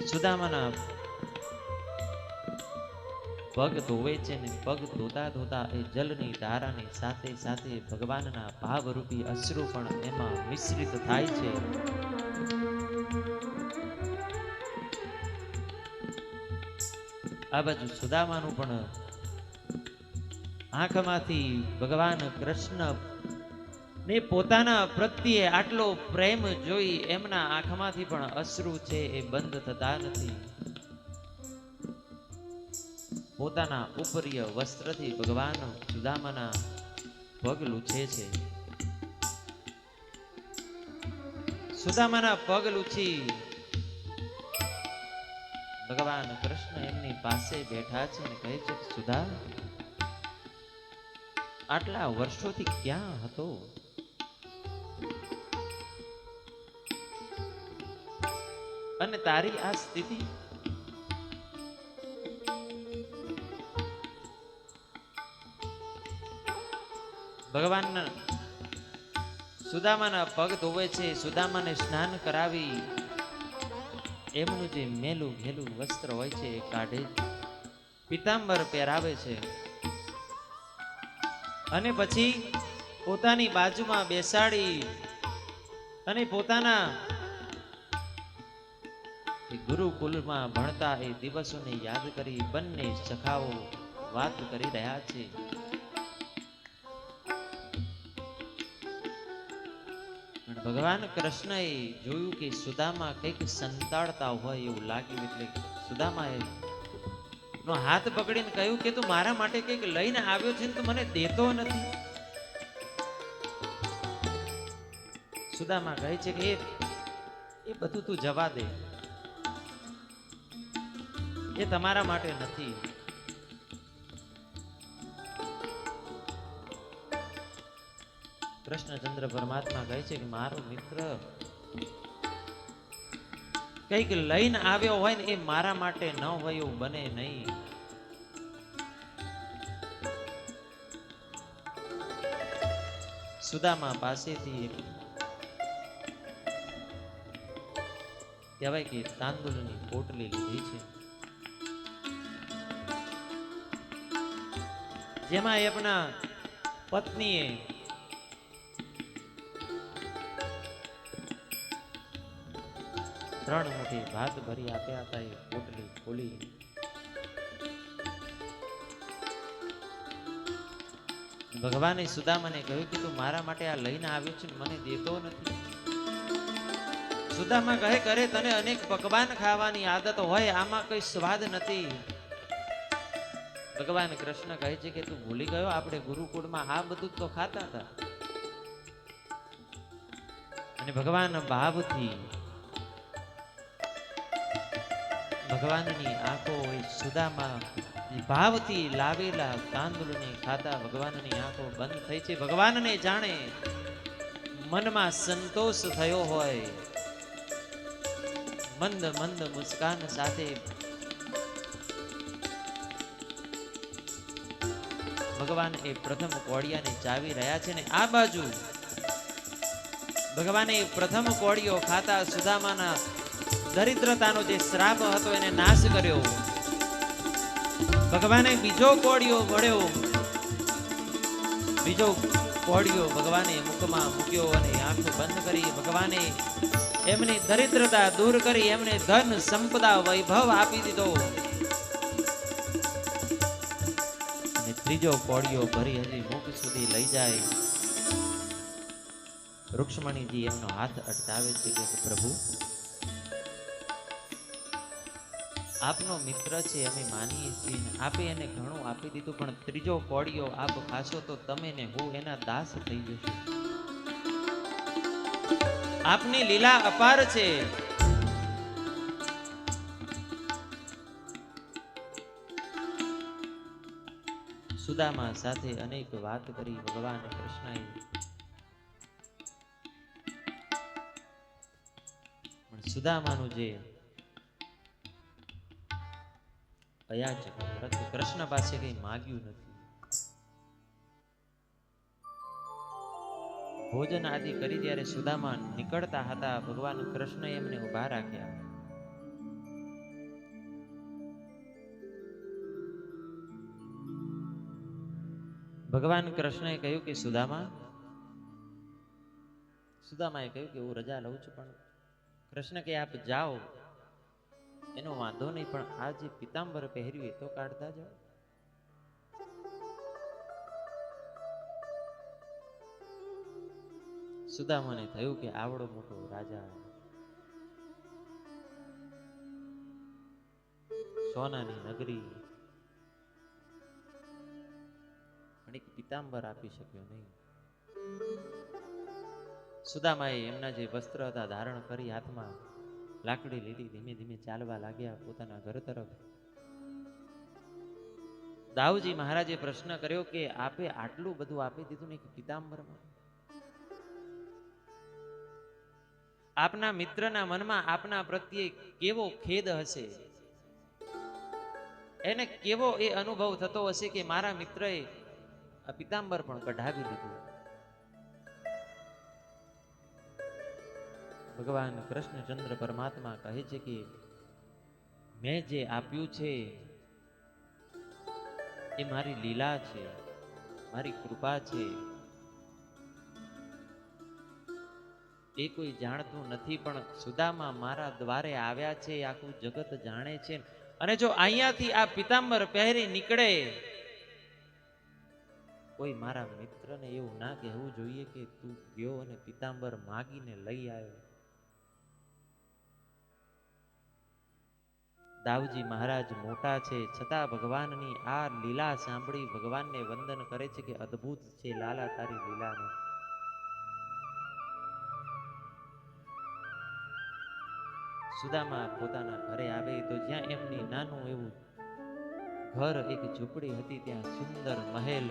સુદામાના પગ ધોવે છે ને પગ ધોતા ધોતા એ જલની ધારાની સાથે સાથે ભગવાનના ભાવરૂપી અશ્રુ પણ એમાં મિશ્રિત થાય છે. આ બાજુ સુદામાનું પણ આંખમાંથી ભગવાન કૃષ્ણ ને પોતાના પ્રત્યે આટલો પ્રેમ જોઈ એમના આંખમાંથી પણ અશ્રુ છે એ બંધ થતા નથી. પોતાના ઉપરીય વસ્ત્રથી ભગવાન સુદામાના પગ લૂછે છે. સુદામાના પગ લૂછી ભગવાન કૃષ્ણ એમની પાસે બેઠા છે અને કહે છે કે સુધા, આટલા વર્ષોથી ક્યાં હતો? અને તારી આ સ્થિતિ ભગવાન સુદામાના પગ ધોવે છે. સુદામાને સ્નાન કરાવી એમનું જે મેલું ઘેલું વસ્ત્ર હોય છે એ કાઢે, પીતાંબર પહેરાવે છે અને પછી પોતાની બાજુમાં બેસાડી અને પોતાના ગુરુકુલમાં ભણતા એ દિવસોને યાદ કરી બંને સખાઓ વાત કરી રહ્યા છે. ભગવાન કૃષ્ણએ જોયું કે સુદામા કંઈક સંતાડતા હોય એવું લાગ્યું, એટલે સુદામાએ નો હાથ પકડીને કહ્યું કે તું મારા માટે કંઈક લઈને આવ્યો છે ને તું મને દેતો નથી. સુદામા કહે છે કે એ બધું તું જવા દે, એ તમારા માટે નથી. કૃષ્ણચંદ્ર પરમાત્મા કહે છે કે મારો મિત્ર કંઈક લઈને આવ્યો હોય ને એ મારા માટે ન હોય એવું બને નહીં. સુદામા પાસેથી કહેવાય કે તાંદુલની પોટલી લીધી છે, જેમાં એમના પત્નીએ ત્રણ મુઠ્ઠી ભાત ભરી આપ્યા હતા. એ પોટલી ખોલી ભગવાને સુદામાને કહ્યું કે તું મારા માટે આ લઈને આવ્યો છે, મને દેતો નથી. સુદામા કહે કરે તને અનેક પકવાન ખાવાની આદત હોય, આમાં કઈ સ્વાદ નથી. ભગવાન કૃષ્ણ કહે છે કે તું ભૂલી ગયો, આપણે ગુરુકુળમાં આ બધું તો ખાતા હતા. અને ભગવાન ભાવથી ભગવાનની આંખો સુદામા ભાવથી લાવેલા તાંદુળને ખાતા ભગવાનની આંખો બંધ થઈ છે. ભગવાનને જાણે મનમાં સંતોષ થયો હોય, મંદ મંદ મુસ્કાન સાથે ભગવાન એ પ્રથમ કોળિયાને ચાવી રહ્યા છે ને આ બાજુ ભગવાને પ્રથમ કોળિયો ખાતા સુદામાના દરિદ્રતાનો જે શ્રાપ હતો એને નાશ કર્યો. ભગવાને બીજો કોળિયો મળ્યો, બીજો કોળિયો ભગવાને મુખમાં મૂક્યો અને આંખો બંધ કરી ભગવાને એમની દરિદ્રતા દૂર કરી એમને ધન સંપદા વૈભવ આપી દીધો. અને ત્રીજો કોળિયો ભરી હજી મુખ સુધી લઈ જાય, રૂક્ષ્મણીજી એમનો હાથ અટકાવે છે કે પ્રભુ આપનો મિત્ર છે, અમે માનીએ છીએ ને આપે એને ઘણું આપી દીધું, પણ ત્રીજો કોળિયો આપ ખાશો તો તમે ને હું એના દાસ થઈ જશો. આપની લીલા અપાર છે. સુદામા સાથે અનેક વાત કરી ભગવાન કૃષ્ણએ. પણ સુદામાનું જે અયાચક વ્રત કૃષ્ણ પાસે કઈ માગ્યું નથી. ભોજન આદિ કરી ત્યારે સુદામા નીકળતા હતા, ભગવાન કૃષ્ણએ એમને ઉભા રાખ્યા. ભગવાન કૃષ્ણએ કહ્યું કે સુદામાએ કહ્યું કે હું રજા લઉં છું, પણ કૃષ્ણ કે આપ જાઓ એનો વાંધો નહીં, પણ આ જે પિતાંબર પહેર્યું એ તો કાઢતા જાઓ. સુદામાને થયું કે આવડો મોટો રાજા, સોનાની નગરી, પણ એક પિતાંબર આપી શક્યો નહીં. સુદામાએ એમના જે વસ્ત્ર હતા ધારણ કરી, હાથમાં લાકડી લીધી, ધીમે ધીમે ચાલવા લાગ્યા પોતાના ઘર તરફ. દાઉજી મહારાજે પ્રશ્ન કર્યો કે આપે આટલું બધું આપી દીધું ને પિતાંબરમાં, આપના મિત્રના મનમાં આપના પ્રત્યે કેવો ખેદ હશે, એને કેવો એ અનુભવ થતો હશે કે મારા મિત્રએ આ પિતાંબર પણ કઢાવી દીધું. ભગવાન કૃષ્ણચંદ્ર પરમાત્મા કહે છે કે મેં જે આપ્યું છે એ મારી લીલા છે, મારી કૃપા છે. એ કોઈ જાણતું નથી, પણ સુદામા મારા દ્વારે આવ્યા છે, આખું જગત જાણે છે. અને જો અહીંયાથી આ પિતાંબર પહેરી નીકળે, કોઈ મારા મિત્રને એવું ના કહેવું જોઈએ કે તું ગયો અને પિતાંબર માગીને લઈ આવ્યો. દાઉજી મહારાજ મોટા છે, છતાં ભગવાનની આ લીલા સાંભળી ભગવાનને વંદન કરે છે કે અદ્ભુત છે લાલા તારી લીલાને. સુદામા પોતાના ઘરે આવે તો જ્યાં એમની નાનું એવું ઘર, એક ઝૂંપડી હતી, ત્યાં સુંદર મહેલ.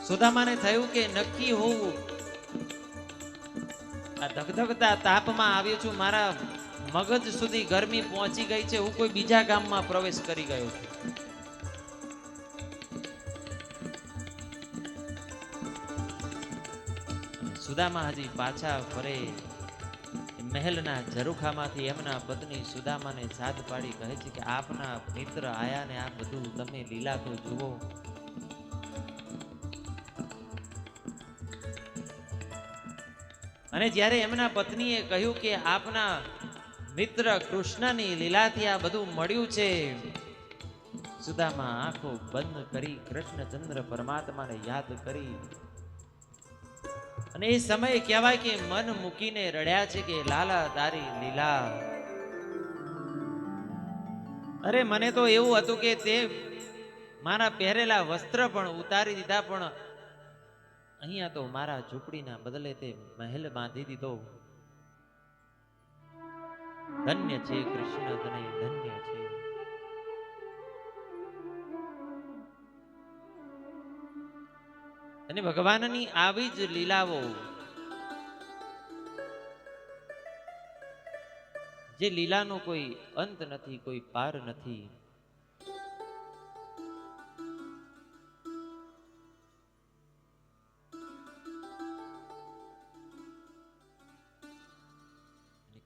સુદામાને થયું કે નક્કી હોવું આ ધગધગતા તાપમાં આવ્યો છું, મારા મગજ સુધી ગરમી પહોંચી ગઈ છે, હું કોઈ બીજા ગામમાં પ્રવેશ કરી ગયો છું. સુદામા હજી પાછા ફરે મહેલના ઝરૂખામાંથી એમના પત્ની સુદામાને સાથ પાડી કહે છે કે આપના મિત્ર આયા ને આ બધું તમે લીલા તો જુઓ. અને જ્યારે એમના પત્નીએ કહ્યું કે આપના મિત્ર કૃષ્ણની લીલાથી આ બધું મળ્યું છે, સુદામા આંખો બંધ કરી કૃષ્ણચંદ્ર પરમાત્માને યાદ કરી, અને એ સમય કહેવાય કે મન મૂકીને રડ્યા છે કે લાલા તારી લીલા. અરે મને તો એવું હતું કે તે મારા પહેરેલા વસ્ત્ર પણ ઉતારી દીધા, પણ અહીંયા તો મારા ઝૂંપડીના બદલે તે મહેલ બાંધી દીધો. ધન્ય છે કૃષ્ણ તને, ધન્ય છે. અને ભગવાનની આવી જ લીલાઓ, જે લીલાનો કોઈ અંત નથી, કોઈ પાર નથી.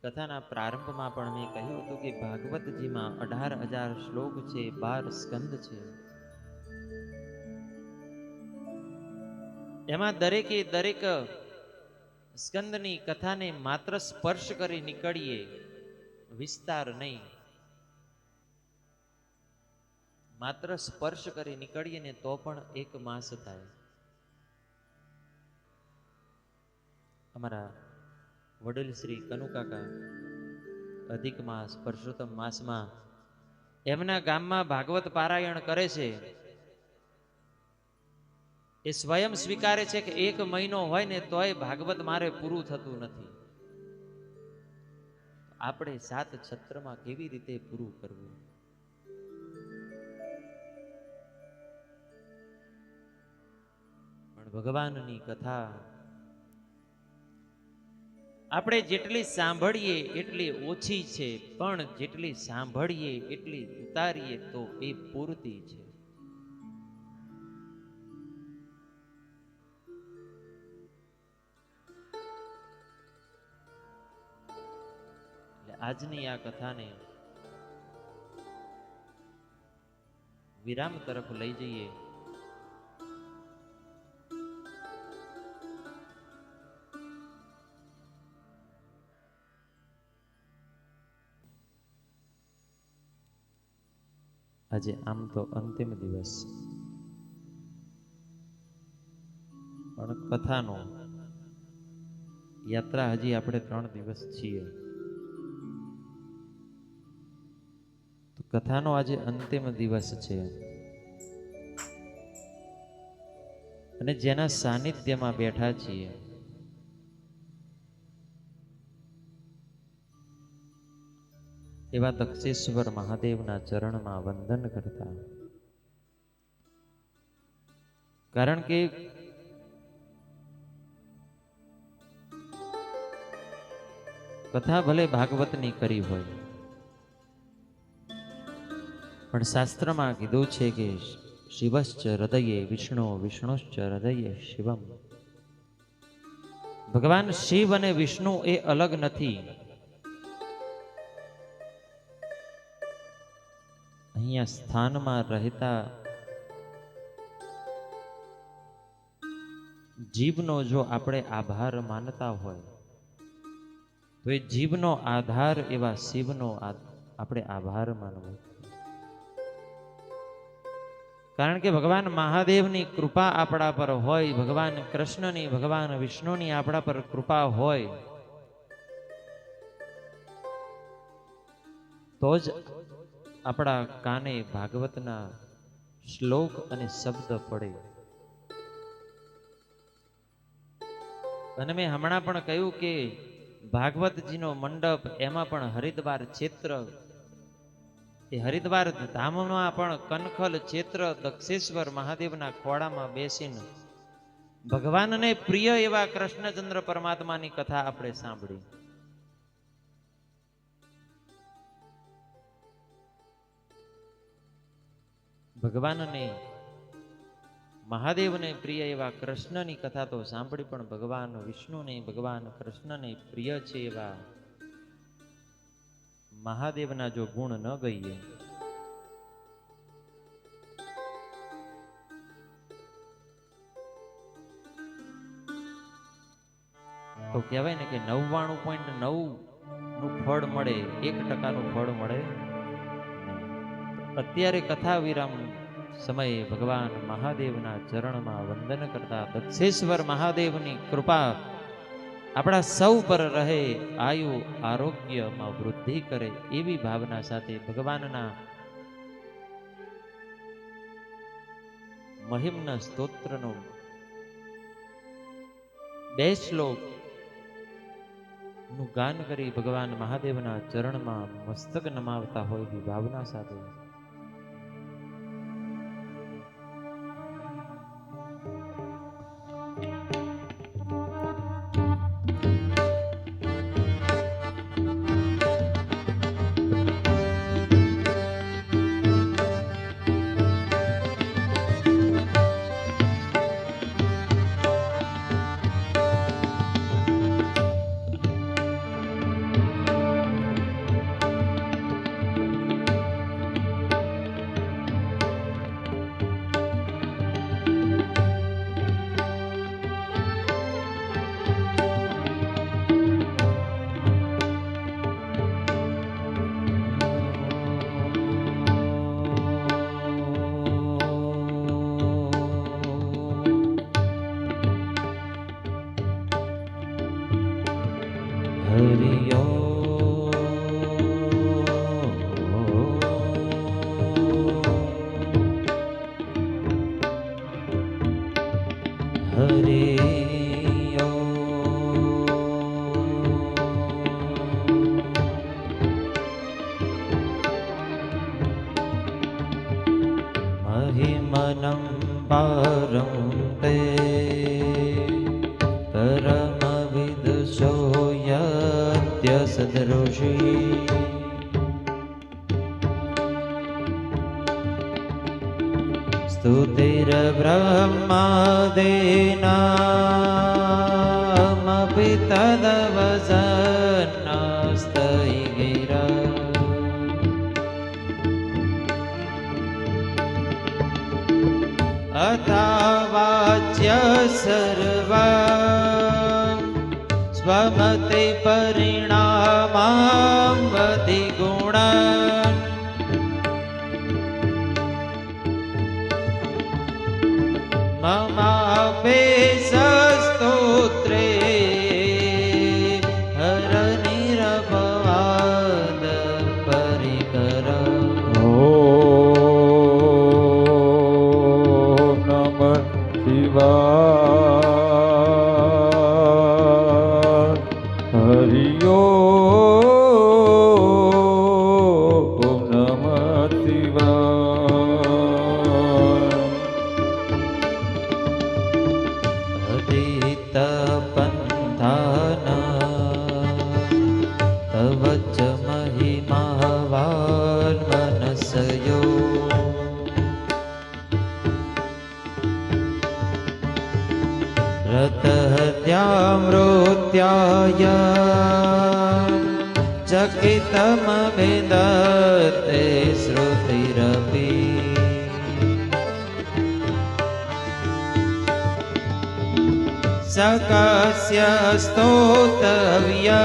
કથાના પ્રારંભમાં પણ મેં કહ્યું હતું કે ભાગવતજીમાં 18,000 શ્લોક છે, 12 સ્કંદ છે. એમાં દરેકે દરેક સ્કંદની કથાને માત્ર સ્પર્શ કરી નીકળીએ, વિસ્તાર નહીં. માત્ર સ્પર્શ કરી નીકળીએ ને તો પણ 1 માસ થાય. અમારા વડીલ શ્રી કનુકાકા અધિક માસ પરસોત્તમ માસમાં એમના ગામમાં ભાગવત પારાયણ કરે છે, એ સ્વયં સ્વીકારે છે કે 1 મહિનો હોય ને તોય ભાગવત મારે પૂરું થતું નથી. આપણે 7 છત્રમાં કેવી રીતે પૂરું કરવું? પણ ભગવાનની કથા આપણે જેટલી સાંભળીએ એટલી ઓછી છે, પણ જેટલી સાંભળીએ એટલી ઉતારીએ તો એ પૂરતી છે. આજની આ કથાને વિરામ તરફ લઈ જઈએ. આજે આમ તો અંતિમ દિવસ, પણ કથાનો યાત્રા હજી આપણે 3 દિવસ છીએ. કથાનો આજે અંતિમ દિવસ છે અને જેના સાનિધ્યમાં બેઠા છીએ એવા દક્ષેશ્વર મહાદેવના ચરણમાં વંદન કરતા, કારણ કે કથા ભલે ભાગવતની કરી હોય, પણ શાસ્ત્રમાં કીધું છે કે શિવશ્ચ હૃદયે વિષ્ણુ વિષ્ણુશ્ચ હૃદયે શિવમ. ભગવાન શિવ અને વિષ્ણુ એ અલગ નથી. અહીંયા સ્થાનમાં રહેતા જીવનો જો આપણે આભાર માનતા હોય તો એ જીવનો આધાર એવા શિવનો આપણે આભાર માનવો. કારણ કે ભગવાન મહાદેવની કૃપા આપણા પર હોય, ભગવાન કૃષ્ણની, ભગવાન વિષ્ણુની આપણા પર કૃપા હોય તો જ આપણા કાને ભાગવતના શ્લોક અને શબ્દ પડે. અને મેં હમણાં પણ કહ્યું કે ભાગવતજીનો મંડપ, એમાં પણ હરિદ્વાર ક્ષેત્ર, એ હરિદ્વાર ધામમાં પણ કનખલ ક્ષેત્ર દક્ષેશ્વર મહાદેવના ખોળામાં બેસીને ભગવાનને પ્રિય એવા કૃષ્ણચંદ્ર પરમાત્માની કથા આપણે સાંભળી. ભગવાનને, મહાદેવને પ્રિય એવા કૃષ્ણની કથા તો સાંભળી, પણ ભગવાન વિષ્ણુને, ભગવાન કૃષ્ણને પ્રિય છે એવા મહાદેવના જો ગુણ ન ગઈએ તો કહેવાય ને કે 99.9 નું ફળ મળે, 1% ફળ મળે. અત્યારે કથા વિરામ સમયે ભગવાન મહાદેવના ચરણમાં વંદન કરતા દક્ષેશ્વર મહાદેવની કૃપા આપણા સૌ પર રહે, આયુ આરોગ્યમાં વૃદ્ધિ કરે એવી ભાવના સાથે ભગવાનના મહિમ્ન સ્તોત્રનો 2 શ્લોક નું ગાન કરી ભગવાન મહાદેવના ચરણમાં મસ્તક નમાવતા હોય એવી ભાવના સાથે मौनं पारं ते परमविदुषो यद्यसदृषि स्तुतिर्ब्रह्मादीनामपि तदवसन्नास्तैगिरा अथावाच्य सर्वा स्वमति परिणामां गुणा ममापेशस्तोत्रे हरनिरपवाद परिकर तव च महिमावान् मनसयो रतहत्यामृत्याय चकितमभिदत्ते श्रुतिरपि सकस्य स्तोतव्या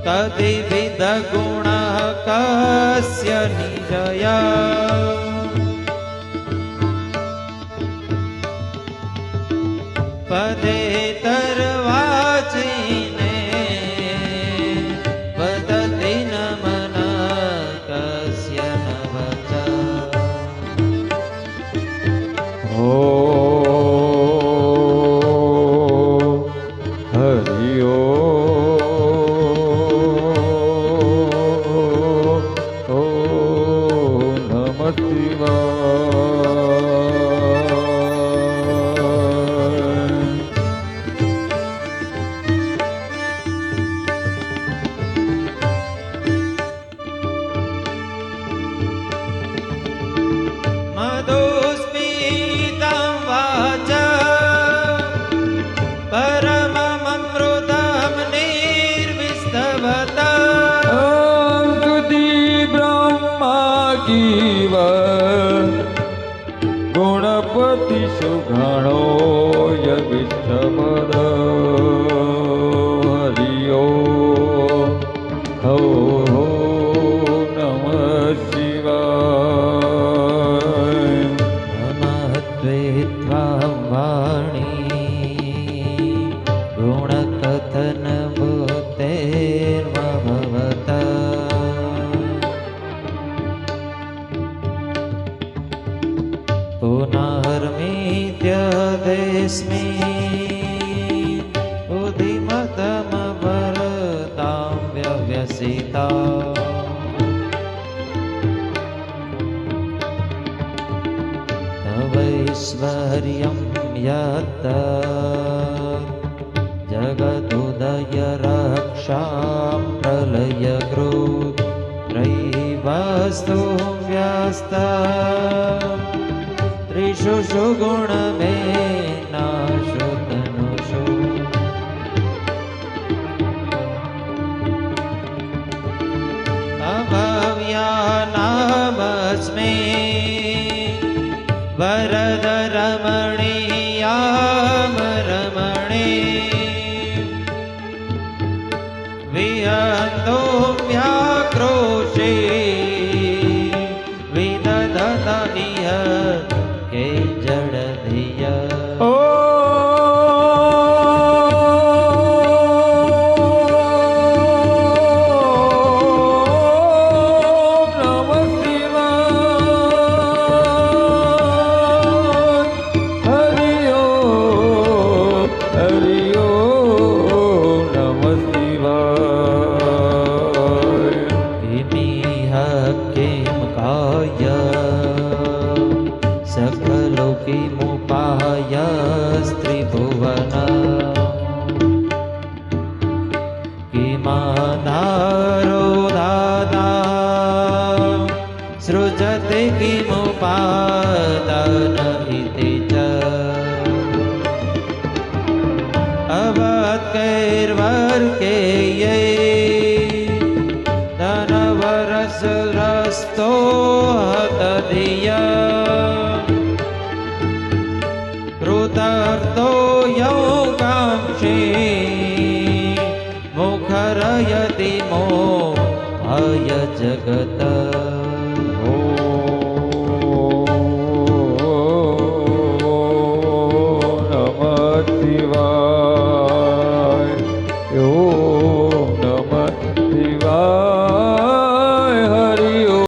तदिविदगुणः कस्य निजया पदेतर्वाचिने वदति न मनः कस्य न वचः मधुस्मितं वाचं परममृतं निर्विस्तवतम् स्तुति ब्रह्मा कीव गुणपति सुगणो यविष्ठपद हरियो हो नमः शिवाय महत्त्वेत्वा वाणी गुणकथनभूतेर्मभवता पुनर्मीत्यदेस्मि उदिमतमवरतां व्यव्यसिता तवैश्वर्यं यत् जगदुदय रक्षां प्रलयकृत् त्रैवस्तु व्यस्त त्रिषु गुणमेनाशु तनुषु अभव्यानामस्मि वरदरमणीयां रमणे विहन्तो व्याक्रोशे विदधत इह के जडधिय बात कर वर के